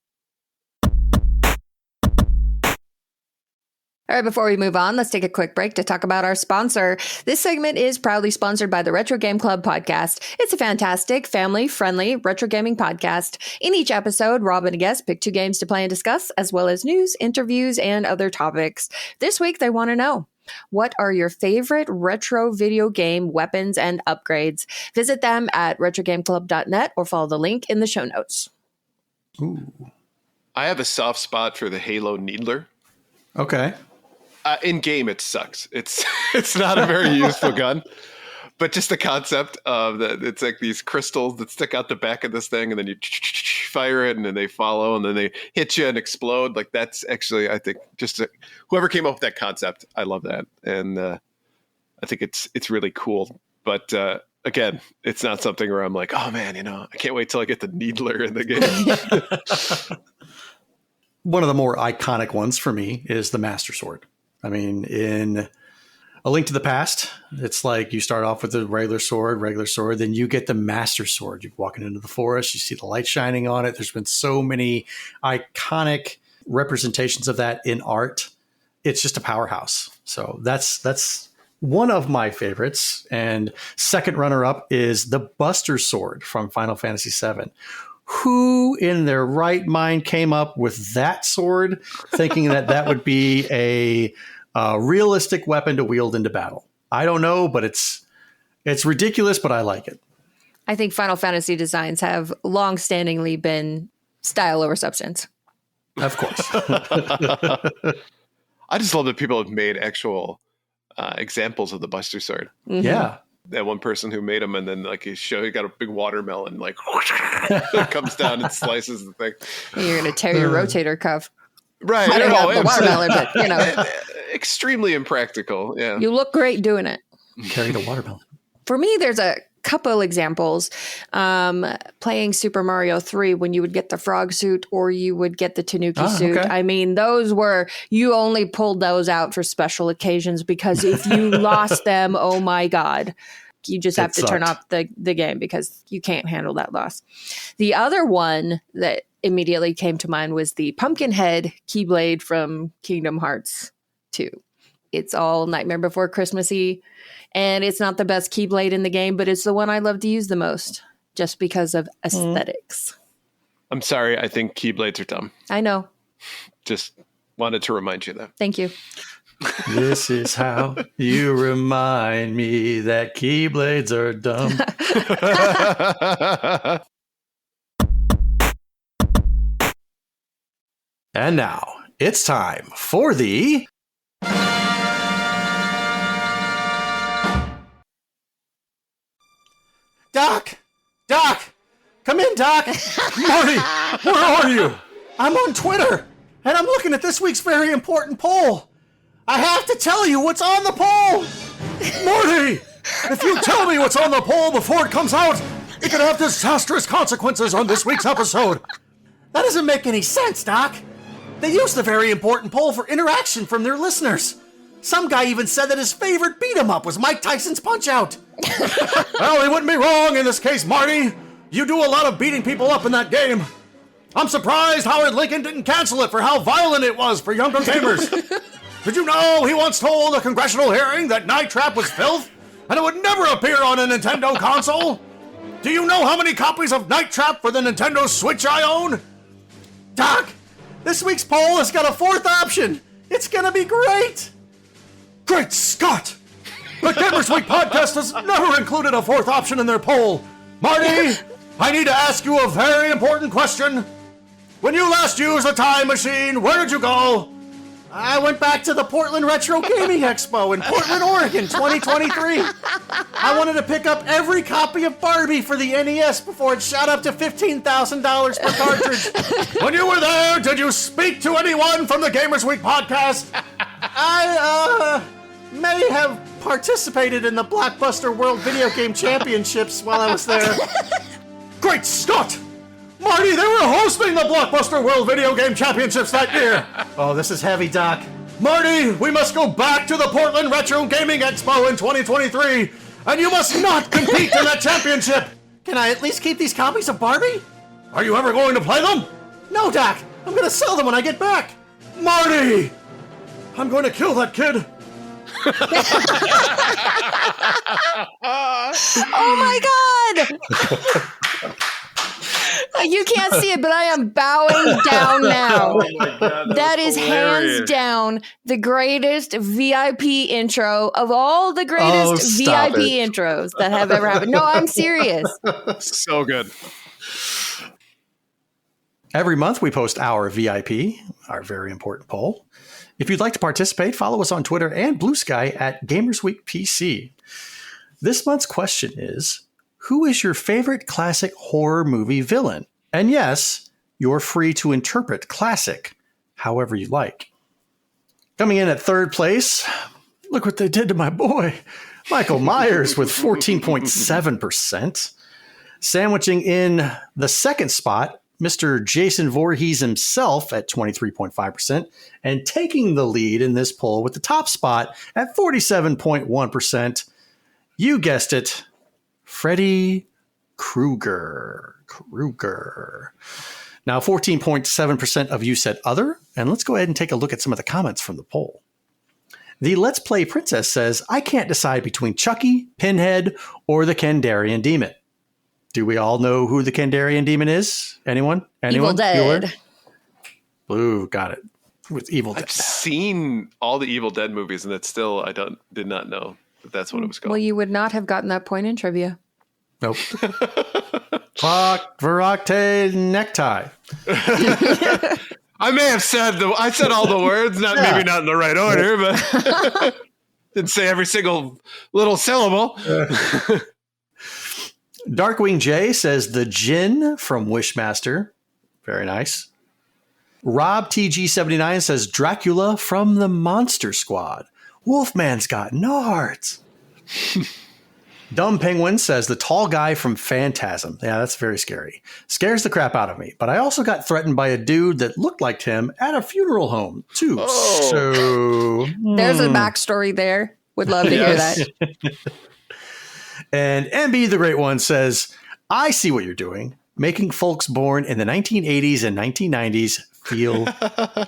All right, before we move on, let's take a quick break to talk about our sponsor. This segment is proudly sponsored by the Retro Game Club podcast. It's a fantastic, family-friendly retro gaming podcast. In each episode, Rob and a guest pick 2 games to play and discuss, as well as news, interviews, and other topics. This week, they want to know, what are your favorite retro video game weapons and upgrades? Visit them at retrogameclub.net or follow the link in the show notes. Ooh. I have a soft spot for the Halo Needler. Okay. In game, it sucks. It's not a very useful gun, but just the concept of that, it's like these crystals that stick out the back of this thing, and then you fire it, and then they follow, and then they hit you and explode. Like that's actually, I think, whoever came up with that concept, I love that, and I think it's really cool. But again, it's not something where I'm like, oh man, I can't wait till I get the Needler in the game. One of the more iconic ones for me is the Master Sword. I mean, in A Link to the Past, it's like you start off with the regular sword, then you get the Master Sword. You're walking into the forest, you see the light shining on it. There's been so many iconic representations of that in art. It's just a powerhouse. So that's one of my favorites. And second runner-up is the Buster Sword from Final Fantasy VII. Who in their right mind came up with that sword, thinking that would be a realistic weapon to wield into battle? I don't know, but it's ridiculous, but I like it. I think Final Fantasy designs have long-standingly been style over substance. Of course. I just love that people have made actual examples of the Buster Sword. Mm-hmm. Yeah. That one person who made them, and then like he got a big watermelon, like it comes down and slices the thing. You're going to tear your rotator cuff. Right. I don't know the watermelon, but extremely impractical. Yeah. You look great doing it. Carrying a watermelon. For me, there's a couple examples. Playing Super Mario 3 when you would get the frog suit or you would get the Tanuki suit. Okay. I mean, you only pulled those out for special occasions because if you lost them, oh my God, you just have to turn off the game because you can't handle that loss. The other one that immediately came to mind was the Pumpkinhead Keyblade from Kingdom Hearts 2. It's all Nightmare Before Christmassy. And it's not the best Keyblade in the game, but it's the one I love to use the most just because of aesthetics. I'm sorry. I think Keyblades are dumb. I know. Just wanted to remind you that. Thank you. This is how you remind me that Keyblades are dumb. And now it's time for the... Doc, come in, Doc. Marty, where are you? I'm on Twitter, and I'm looking at this week's very important poll. I have to tell you what's on the poll. Marty, If you tell me what's on the poll before it comes out, it could have disastrous consequences on this week's episode. That doesn't make any sense, Doc. They use the very important poll for interaction from their listeners. Some guy even said that his favorite beat-em-up was Mike Tyson's Punch-Out! Well, he wouldn't be wrong in this case, Marty. You do a lot of beating people up in that game. I'm surprised Howard Lincoln didn't cancel it for how violent it was for younger gamers. Did you know he once told a congressional hearing that Night Trap was filth and it would never appear on a Nintendo console? Do you know how many copies of Night Trap for the Nintendo Switch I own? Doc, this week's poll has got a fourth option. It's gonna be great. Great Scott! The Gamers Week podcast has never included a fourth option in their poll. Marty, I need to ask you a very important question. When you last used a time machine, where did you go? I went back to the Portland Retro Gaming Expo in Portland, Oregon, 2023. I wanted to pick up every copy of Barbie for the NES before it shot up to $15,000 per cartridge. When you were there, did you speak to anyone from the Gamers Week podcast? I, may have participated in the Blockbuster World Video Game Championships while I was there. Great Scott! Marty, they were hosting the Blockbuster World Video Game Championships that year! Oh, this is heavy, Doc. Marty, we must go back to the Portland Retro Gaming Expo in 2023, and you must not compete in that championship! Can I at least keep these copies of Barbie? Are you ever going to play them? No, Doc. I'm gonna sell them when I get back. Marty! I'm going to kill that kid. Oh my God! You can't see it, but I am bowing down now. Oh my God, that is hilarious. hands down the greatest VIP intro of all the greatest VIP intros that have ever happened. No, I'm serious. So good. Every month we post our VIP, our very important poll. If you'd like to participate, follow us on Twitter and Blue Sky at GamersWeekPC. This month's question is, who is your favorite classic horror movie villain? And yes, you're free to interpret classic however you like. Coming in at third place, look what they did to my boy, Michael Myers with 14.7%. Sandwiching in the second spot, Mr. Jason Voorhees himself at 23.5%, and taking the lead in this poll with the top spot at 47.1%. You guessed it, Freddy Krueger. Now, 14.7% of you said other, and let's go ahead and take a look at some of the comments from the poll. The Let's Play Princess says, I can't decide between Chucky, Pinhead, or the Kandarian Demon. Do we all know who the Kandarian Demon is? Anyone? Evil Dead. Bueller? Blue, got it. With Evil Dead. I've seen all the Evil Dead movies, and it's still did not know that that's what it was called. Well, you would not have gotten that point in trivia. Nope. Fuck, Verakte necktie. I may have said I said all the words, maybe not in the right order, but didn't say every single little syllable. Darkwing J says the Djinn from Wishmaster. Very nice. Rob TG79 says Dracula from the Monster Squad. Wolfman's got nards. Dumb Penguin says the tall guy from Phantasm. Yeah, that's very scary. Scares the crap out of me. But I also got threatened by a dude that looked like him at a funeral home, too. Oh. So there's a backstory there. Would love to hear that. And MB the Great One says, I see what you're doing. Making folks born in the 1980s and 1990s feel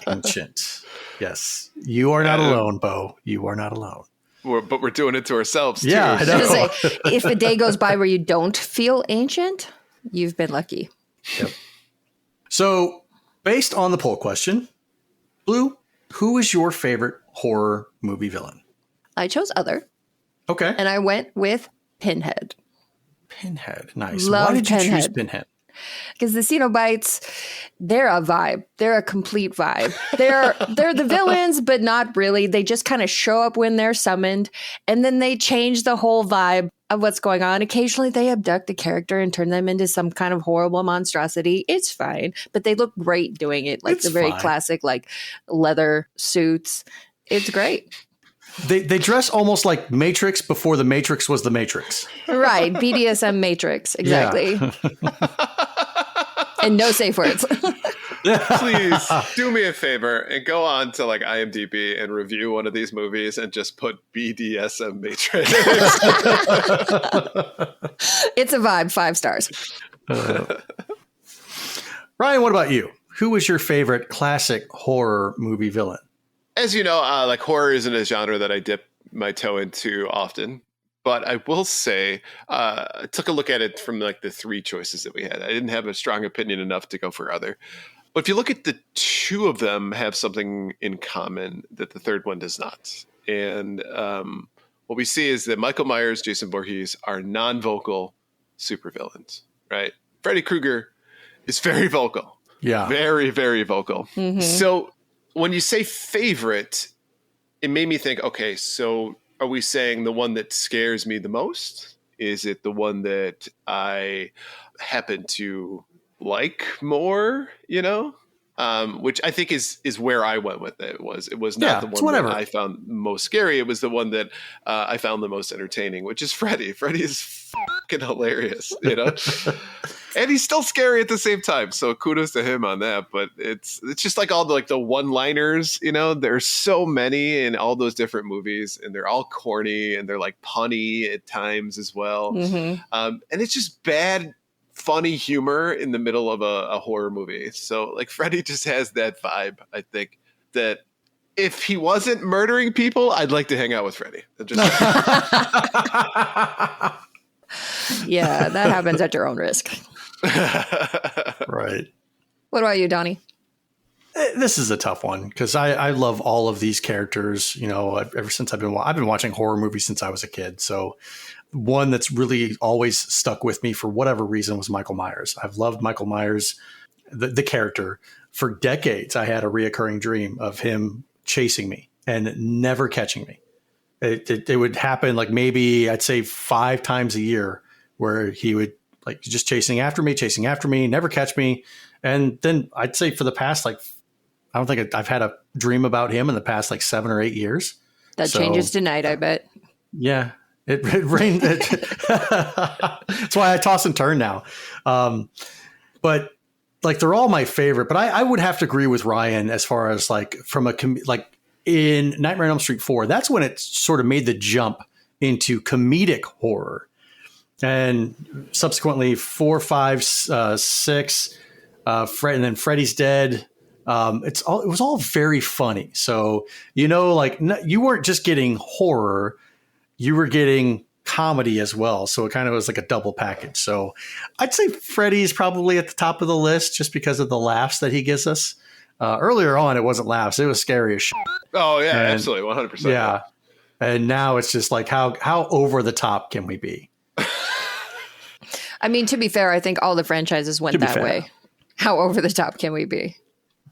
ancient. Yes. You are not alone, Bo. You are not alone. But we're doing it to ourselves, too. Yeah, I know. Say, if a day goes by where you don't feel ancient, you've been lucky. Yep. So, based on the poll question, Blue, who is your favorite horror movie villain? I chose other. Okay. And I went with Pinhead. Pinhead. Nice. Love Why did you Pinhead. choose Pinhead? Because the Cenobites, they're a vibe. They're a complete vibe. They're the villains, but not really. They just kind of show up when they're summoned, and then they change the whole vibe of what's going on. Occasionally, they abduct a character and turn them into some kind of horrible monstrosity. It's fine, but they look great doing it. Like It's the very fine. classic, like leather suits. It's great. They dress almost like Matrix before the Matrix was the Matrix. Right. BDSM Matrix. Exactly. Yeah. And no safe words. Please do me a favor and go on to like IMDb and review one of these movies and just put BDSM Matrix. It's a vibe. 5 stars. Ryan, what about you? Who was your favorite classic horror movie villain? As you know, like horror isn't a genre that I dip my toe into often, but I will say I took a look at it from like the 3 choices that we had. I didn't have a strong opinion enough to go for other. But if you look at the 2 of them have something in common that the third one does not. And what we see is that Michael Myers, Jason Voorhees are non-vocal supervillains, right? Freddy Krueger is very vocal. Yeah. Very, very vocal. Mm-hmm. So when you say favorite, it made me think, okay, so are we saying the one that scares me the most? Is it the one that I happen to like more, you know? Which I think is where I went with it. It was not the one that I found most scary. It was the one that I found the most entertaining, which is Freddy. Freddy is fucking hilarious, you know? And he's still scary at the same time. So kudos to him on that. But it's just like all the one-liners, you know, there's so many in all those different movies, and they're all corny and they're like punny at times as well. Mm-hmm. And it's just bad, funny humor in the middle of a horror movie. So like Freddy just has that vibe, I think, that if he wasn't murdering people, I'd like to hang out with Freddy. Yeah, that happens at your own risk. Right. What about you, Donnie? This is a tough one because I love all of these characters. You know, ever since I've been watching horror movies since I was a kid. So one that's really always stuck with me for whatever reason was Michael Myers. I've loved Michael Myers, the character, for decades. I had a reoccurring dream of him chasing me and never catching me. It would happen like maybe I'd say 5 times a year where he would like just chasing after me, never catch me. And then I'd say for the past, like, I don't think I've had a dream about him in the past like 7 or 8 years. That changes tonight, I bet. Yeah, it rained. That's why I toss and turn now. But like, they're all my favorite, but I would have to agree with Ryan as far as like from like in Nightmare on Elm Street 4, that's when it sort of made the jump into comedic horror. And subsequently 4, 5, 6, and then Freddy's Dead. It was all very funny. So, you know, like you weren't just getting horror, you were getting comedy as well. So it kind of was like a double package. So I'd say Freddy's probably at the top of the list just because of the laughs that he gives us. Earlier on, it wasn't laughs. It was scary as shit. Oh, yeah, absolutely. 100%. Yeah. And now it's just like, how over the top can we be? I mean, to be fair, I think all the franchises went that way. How over the top can we be?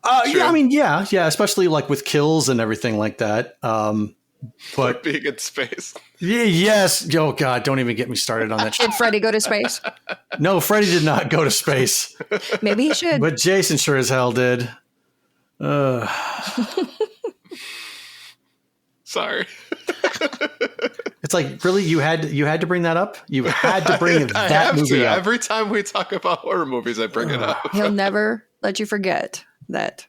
Yeah, I mean, yeah, especially like with kills and everything like that. But being in space. Yeah, yes. Oh God, don't even get me started on that. Did Freddy go to space? No, Freddy did not go to space. Maybe he should. But Jason sure as hell did. Sorry. It's like, really, you had to bring that up? You had to bring that movie up. Every time we talk about horror movies, I bring it up. He'll never let you forget that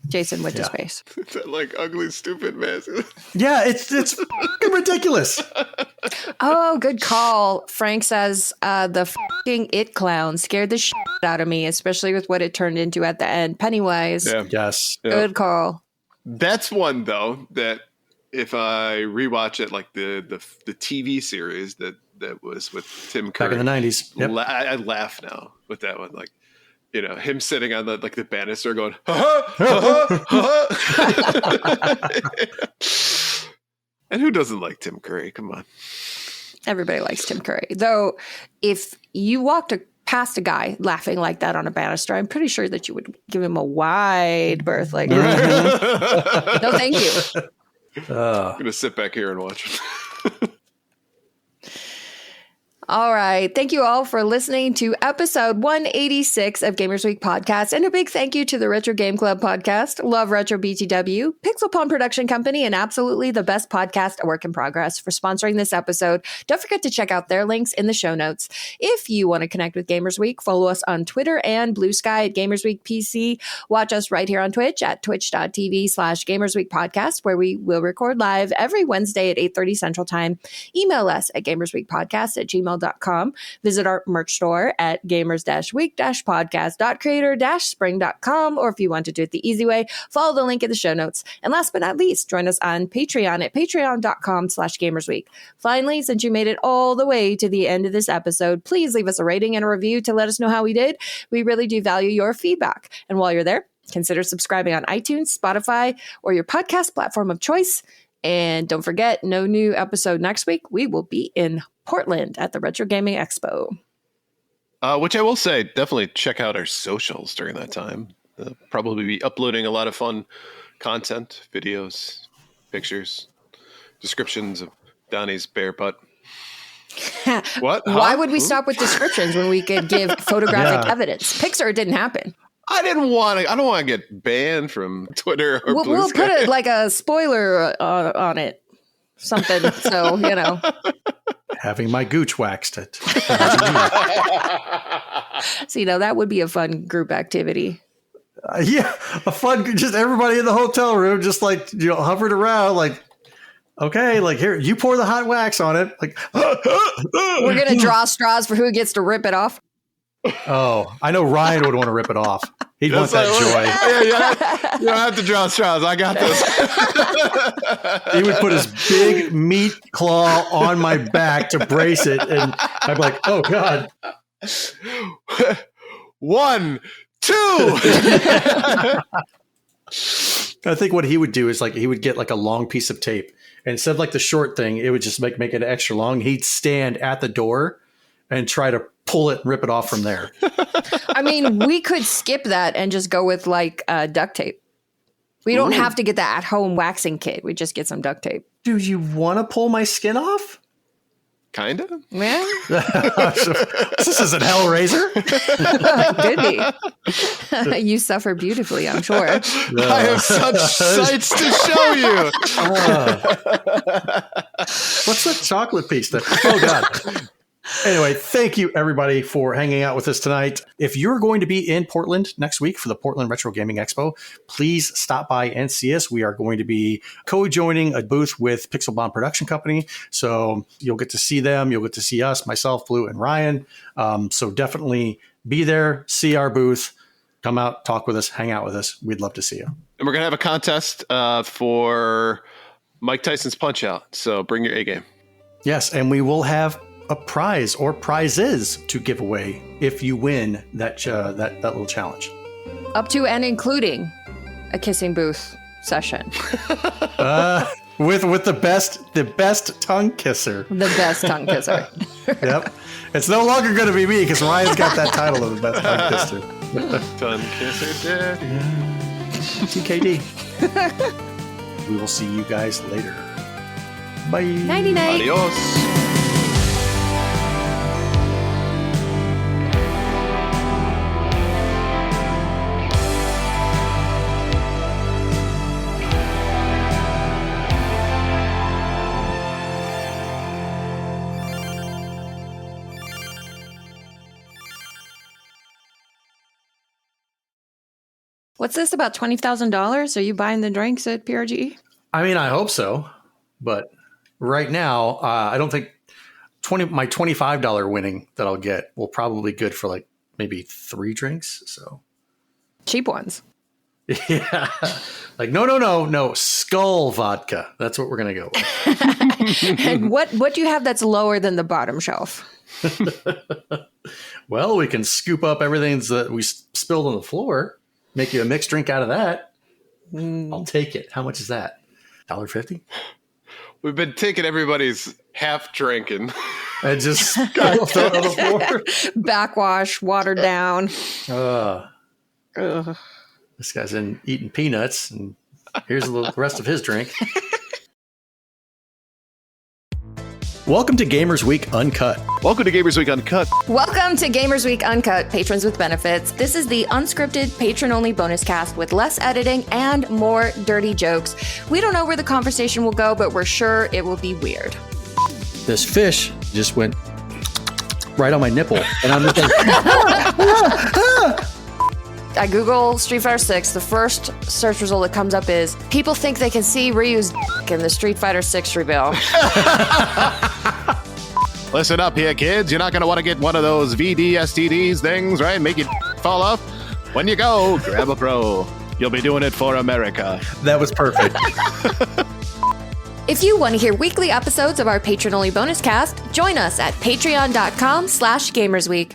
Jason went to space. That like ugly, stupid mask. Yeah, it's fucking ridiculous. Oh, good call. Frank says the fucking It clown scared the shit out of me, especially with what it turned into at the end. Pennywise. Yeah. Yes. Good call. That's one though that if I rewatch it, like the TV series that was with Tim Curry back in the 90s. Yep. I laugh now with that one, like, you know, him sitting on the banister going, ha ha ha ha. And who doesn't like Tim Curry? Come on. Everybody likes Tim Curry. Though, if you walked past a guy laughing like that on a banister, I'm pretty sure that you would give him a wide berth. Like, no, thank you. I'm going to sit back here and watch it. All right. Thank you all for listening to episode 186 of Gamers Week podcast. And a big thank you to the Retro Game Club podcast, Love Retro BTW, Pixel Pawn Production Company, and absolutely the best podcast, A Work in Progress, for sponsoring this episode. Don't forget to check out their links in the show notes. If you want to connect with Gamers Week, follow us on Twitter and Blue Sky at Gamers Week PC. Watch us right here on Twitch at twitch.tv/Gamers Week podcast, where we will record live every Wednesday at 8:30 Central Time. Email us at gamersweekpodcast@gmail.com. Visit our merch store at gamers-week-podcast.creator-spring.com, or if you want to do it the easy way, follow the link in the show notes. And last but not least, join us on Patreon at patreon.com/gamersweek. Finally, since you made it all the way to the end of this episode, please leave us a rating and a review to let us know how we did. We really do value your feedback. And while you're there, consider subscribing on iTunes, Spotify, or your podcast platform of choice. And don't forget, no new episode next week. We will be in Portland at the Retro Gaming Expo. Which I will say, definitely check out our socials during that time. Probably be uploading a lot of fun content, videos, pictures, descriptions of Donnie's bare butt. What? Why would we stop with descriptions when we could give photographic evidence? Pixar, it didn't happen. I don't want to get banned from Twitter or Blue We'll Sky. put it like a spoiler on it. Something. So, Having my gooch waxed it. So, that would be a fun group activity. Yeah. A fun, just everybody in the hotel room, just hovered around okay, here, you pour the hot wax on it. We're going to draw straws for who gets to rip it off. Oh, I know Ryan would want to rip it off. He'd want that joy. Yeah, you don't have to draw straws. I got this. He would put his big meat claw on my back to brace it, and I'd be like, oh, God. 1, 2. I think what he would do is he would get a long piece of tape. And instead of the short thing, it would just make it extra long. He'd stand at the door and try to pull it and rip it off from there. I mean, we could skip that and just go with duct tape. We don't have to get the at-home waxing kit. We just get some duct tape. Do you want to pull my skin off? Kind of. Yeah. This is an Hellraiser? Could be. You suffer beautifully, I'm sure. I have such sights to show you. What's that chocolate piece? Oh, God. Anyway, thank you, everybody, for hanging out with us tonight. If you're going to be in Portland next week for the Portland Retro Gaming Expo, please stop by and see us. We are going to be co-joining a booth with Pixel Pawn Production Company. So you'll get to see them. You'll get to see us, myself, Blue, and Ryan. So definitely be there, see our booth, come out, talk with us, hang out with us. We'd love to see you. And we're going to have a contest for Mike Tyson's Punch-Out. So bring your A game. Yes, and we will have a prize or prizes to give away if you win that little challenge. Up to and including a kissing booth session. With the best tongue kisser. The best tongue kisser. Yep. It's no longer going to be me because Ryan's got that title of the best tongue kisser. Tongue kisser, daddy. TKD. We will see you guys later. Bye. Nighty-night. Adios. What's this about $20,000? Are you buying the drinks at PRGE? I mean, I hope so, but right now, I don't think my $25 winning that I'll get will probably be good for maybe 3 drinks. So cheap ones. Yeah, no, Skull vodka. That's what we're gonna go with. And what do you have that's lower than the bottom shelf? Well, we can scoop up everything that we spilled on the floor. Make you a mixed drink out of that. I'll take it. How much is that? $1.50? We've been taking everybody's half drinking. And just throw it on the floor. Backwash, watered down. This guy's eating peanuts, and here's the rest of his drink. Welcome to Gamers Week Uncut. Welcome to Gamers Week Uncut. Welcome to Gamers Week Uncut, patrons with benefits. This is the unscripted, patron-only bonus cast with less editing and more dirty jokes. We don't know where the conversation will go, but we're sure it will be weird. This fish just went right on my nipple, and I'm just like, I Google Street Fighter 6. The first search result that comes up is people think they can see Ryu's in the Street Fighter 6 reveal. Listen up here, kids. You're not going to want to get one of those VD STDs things, right? Make you fall off. When you go, grab a pro. You'll be doing it for America. That was perfect. If you want to hear weekly episodes of our patron-only bonus cast, join us at patreon.com/gamersweek.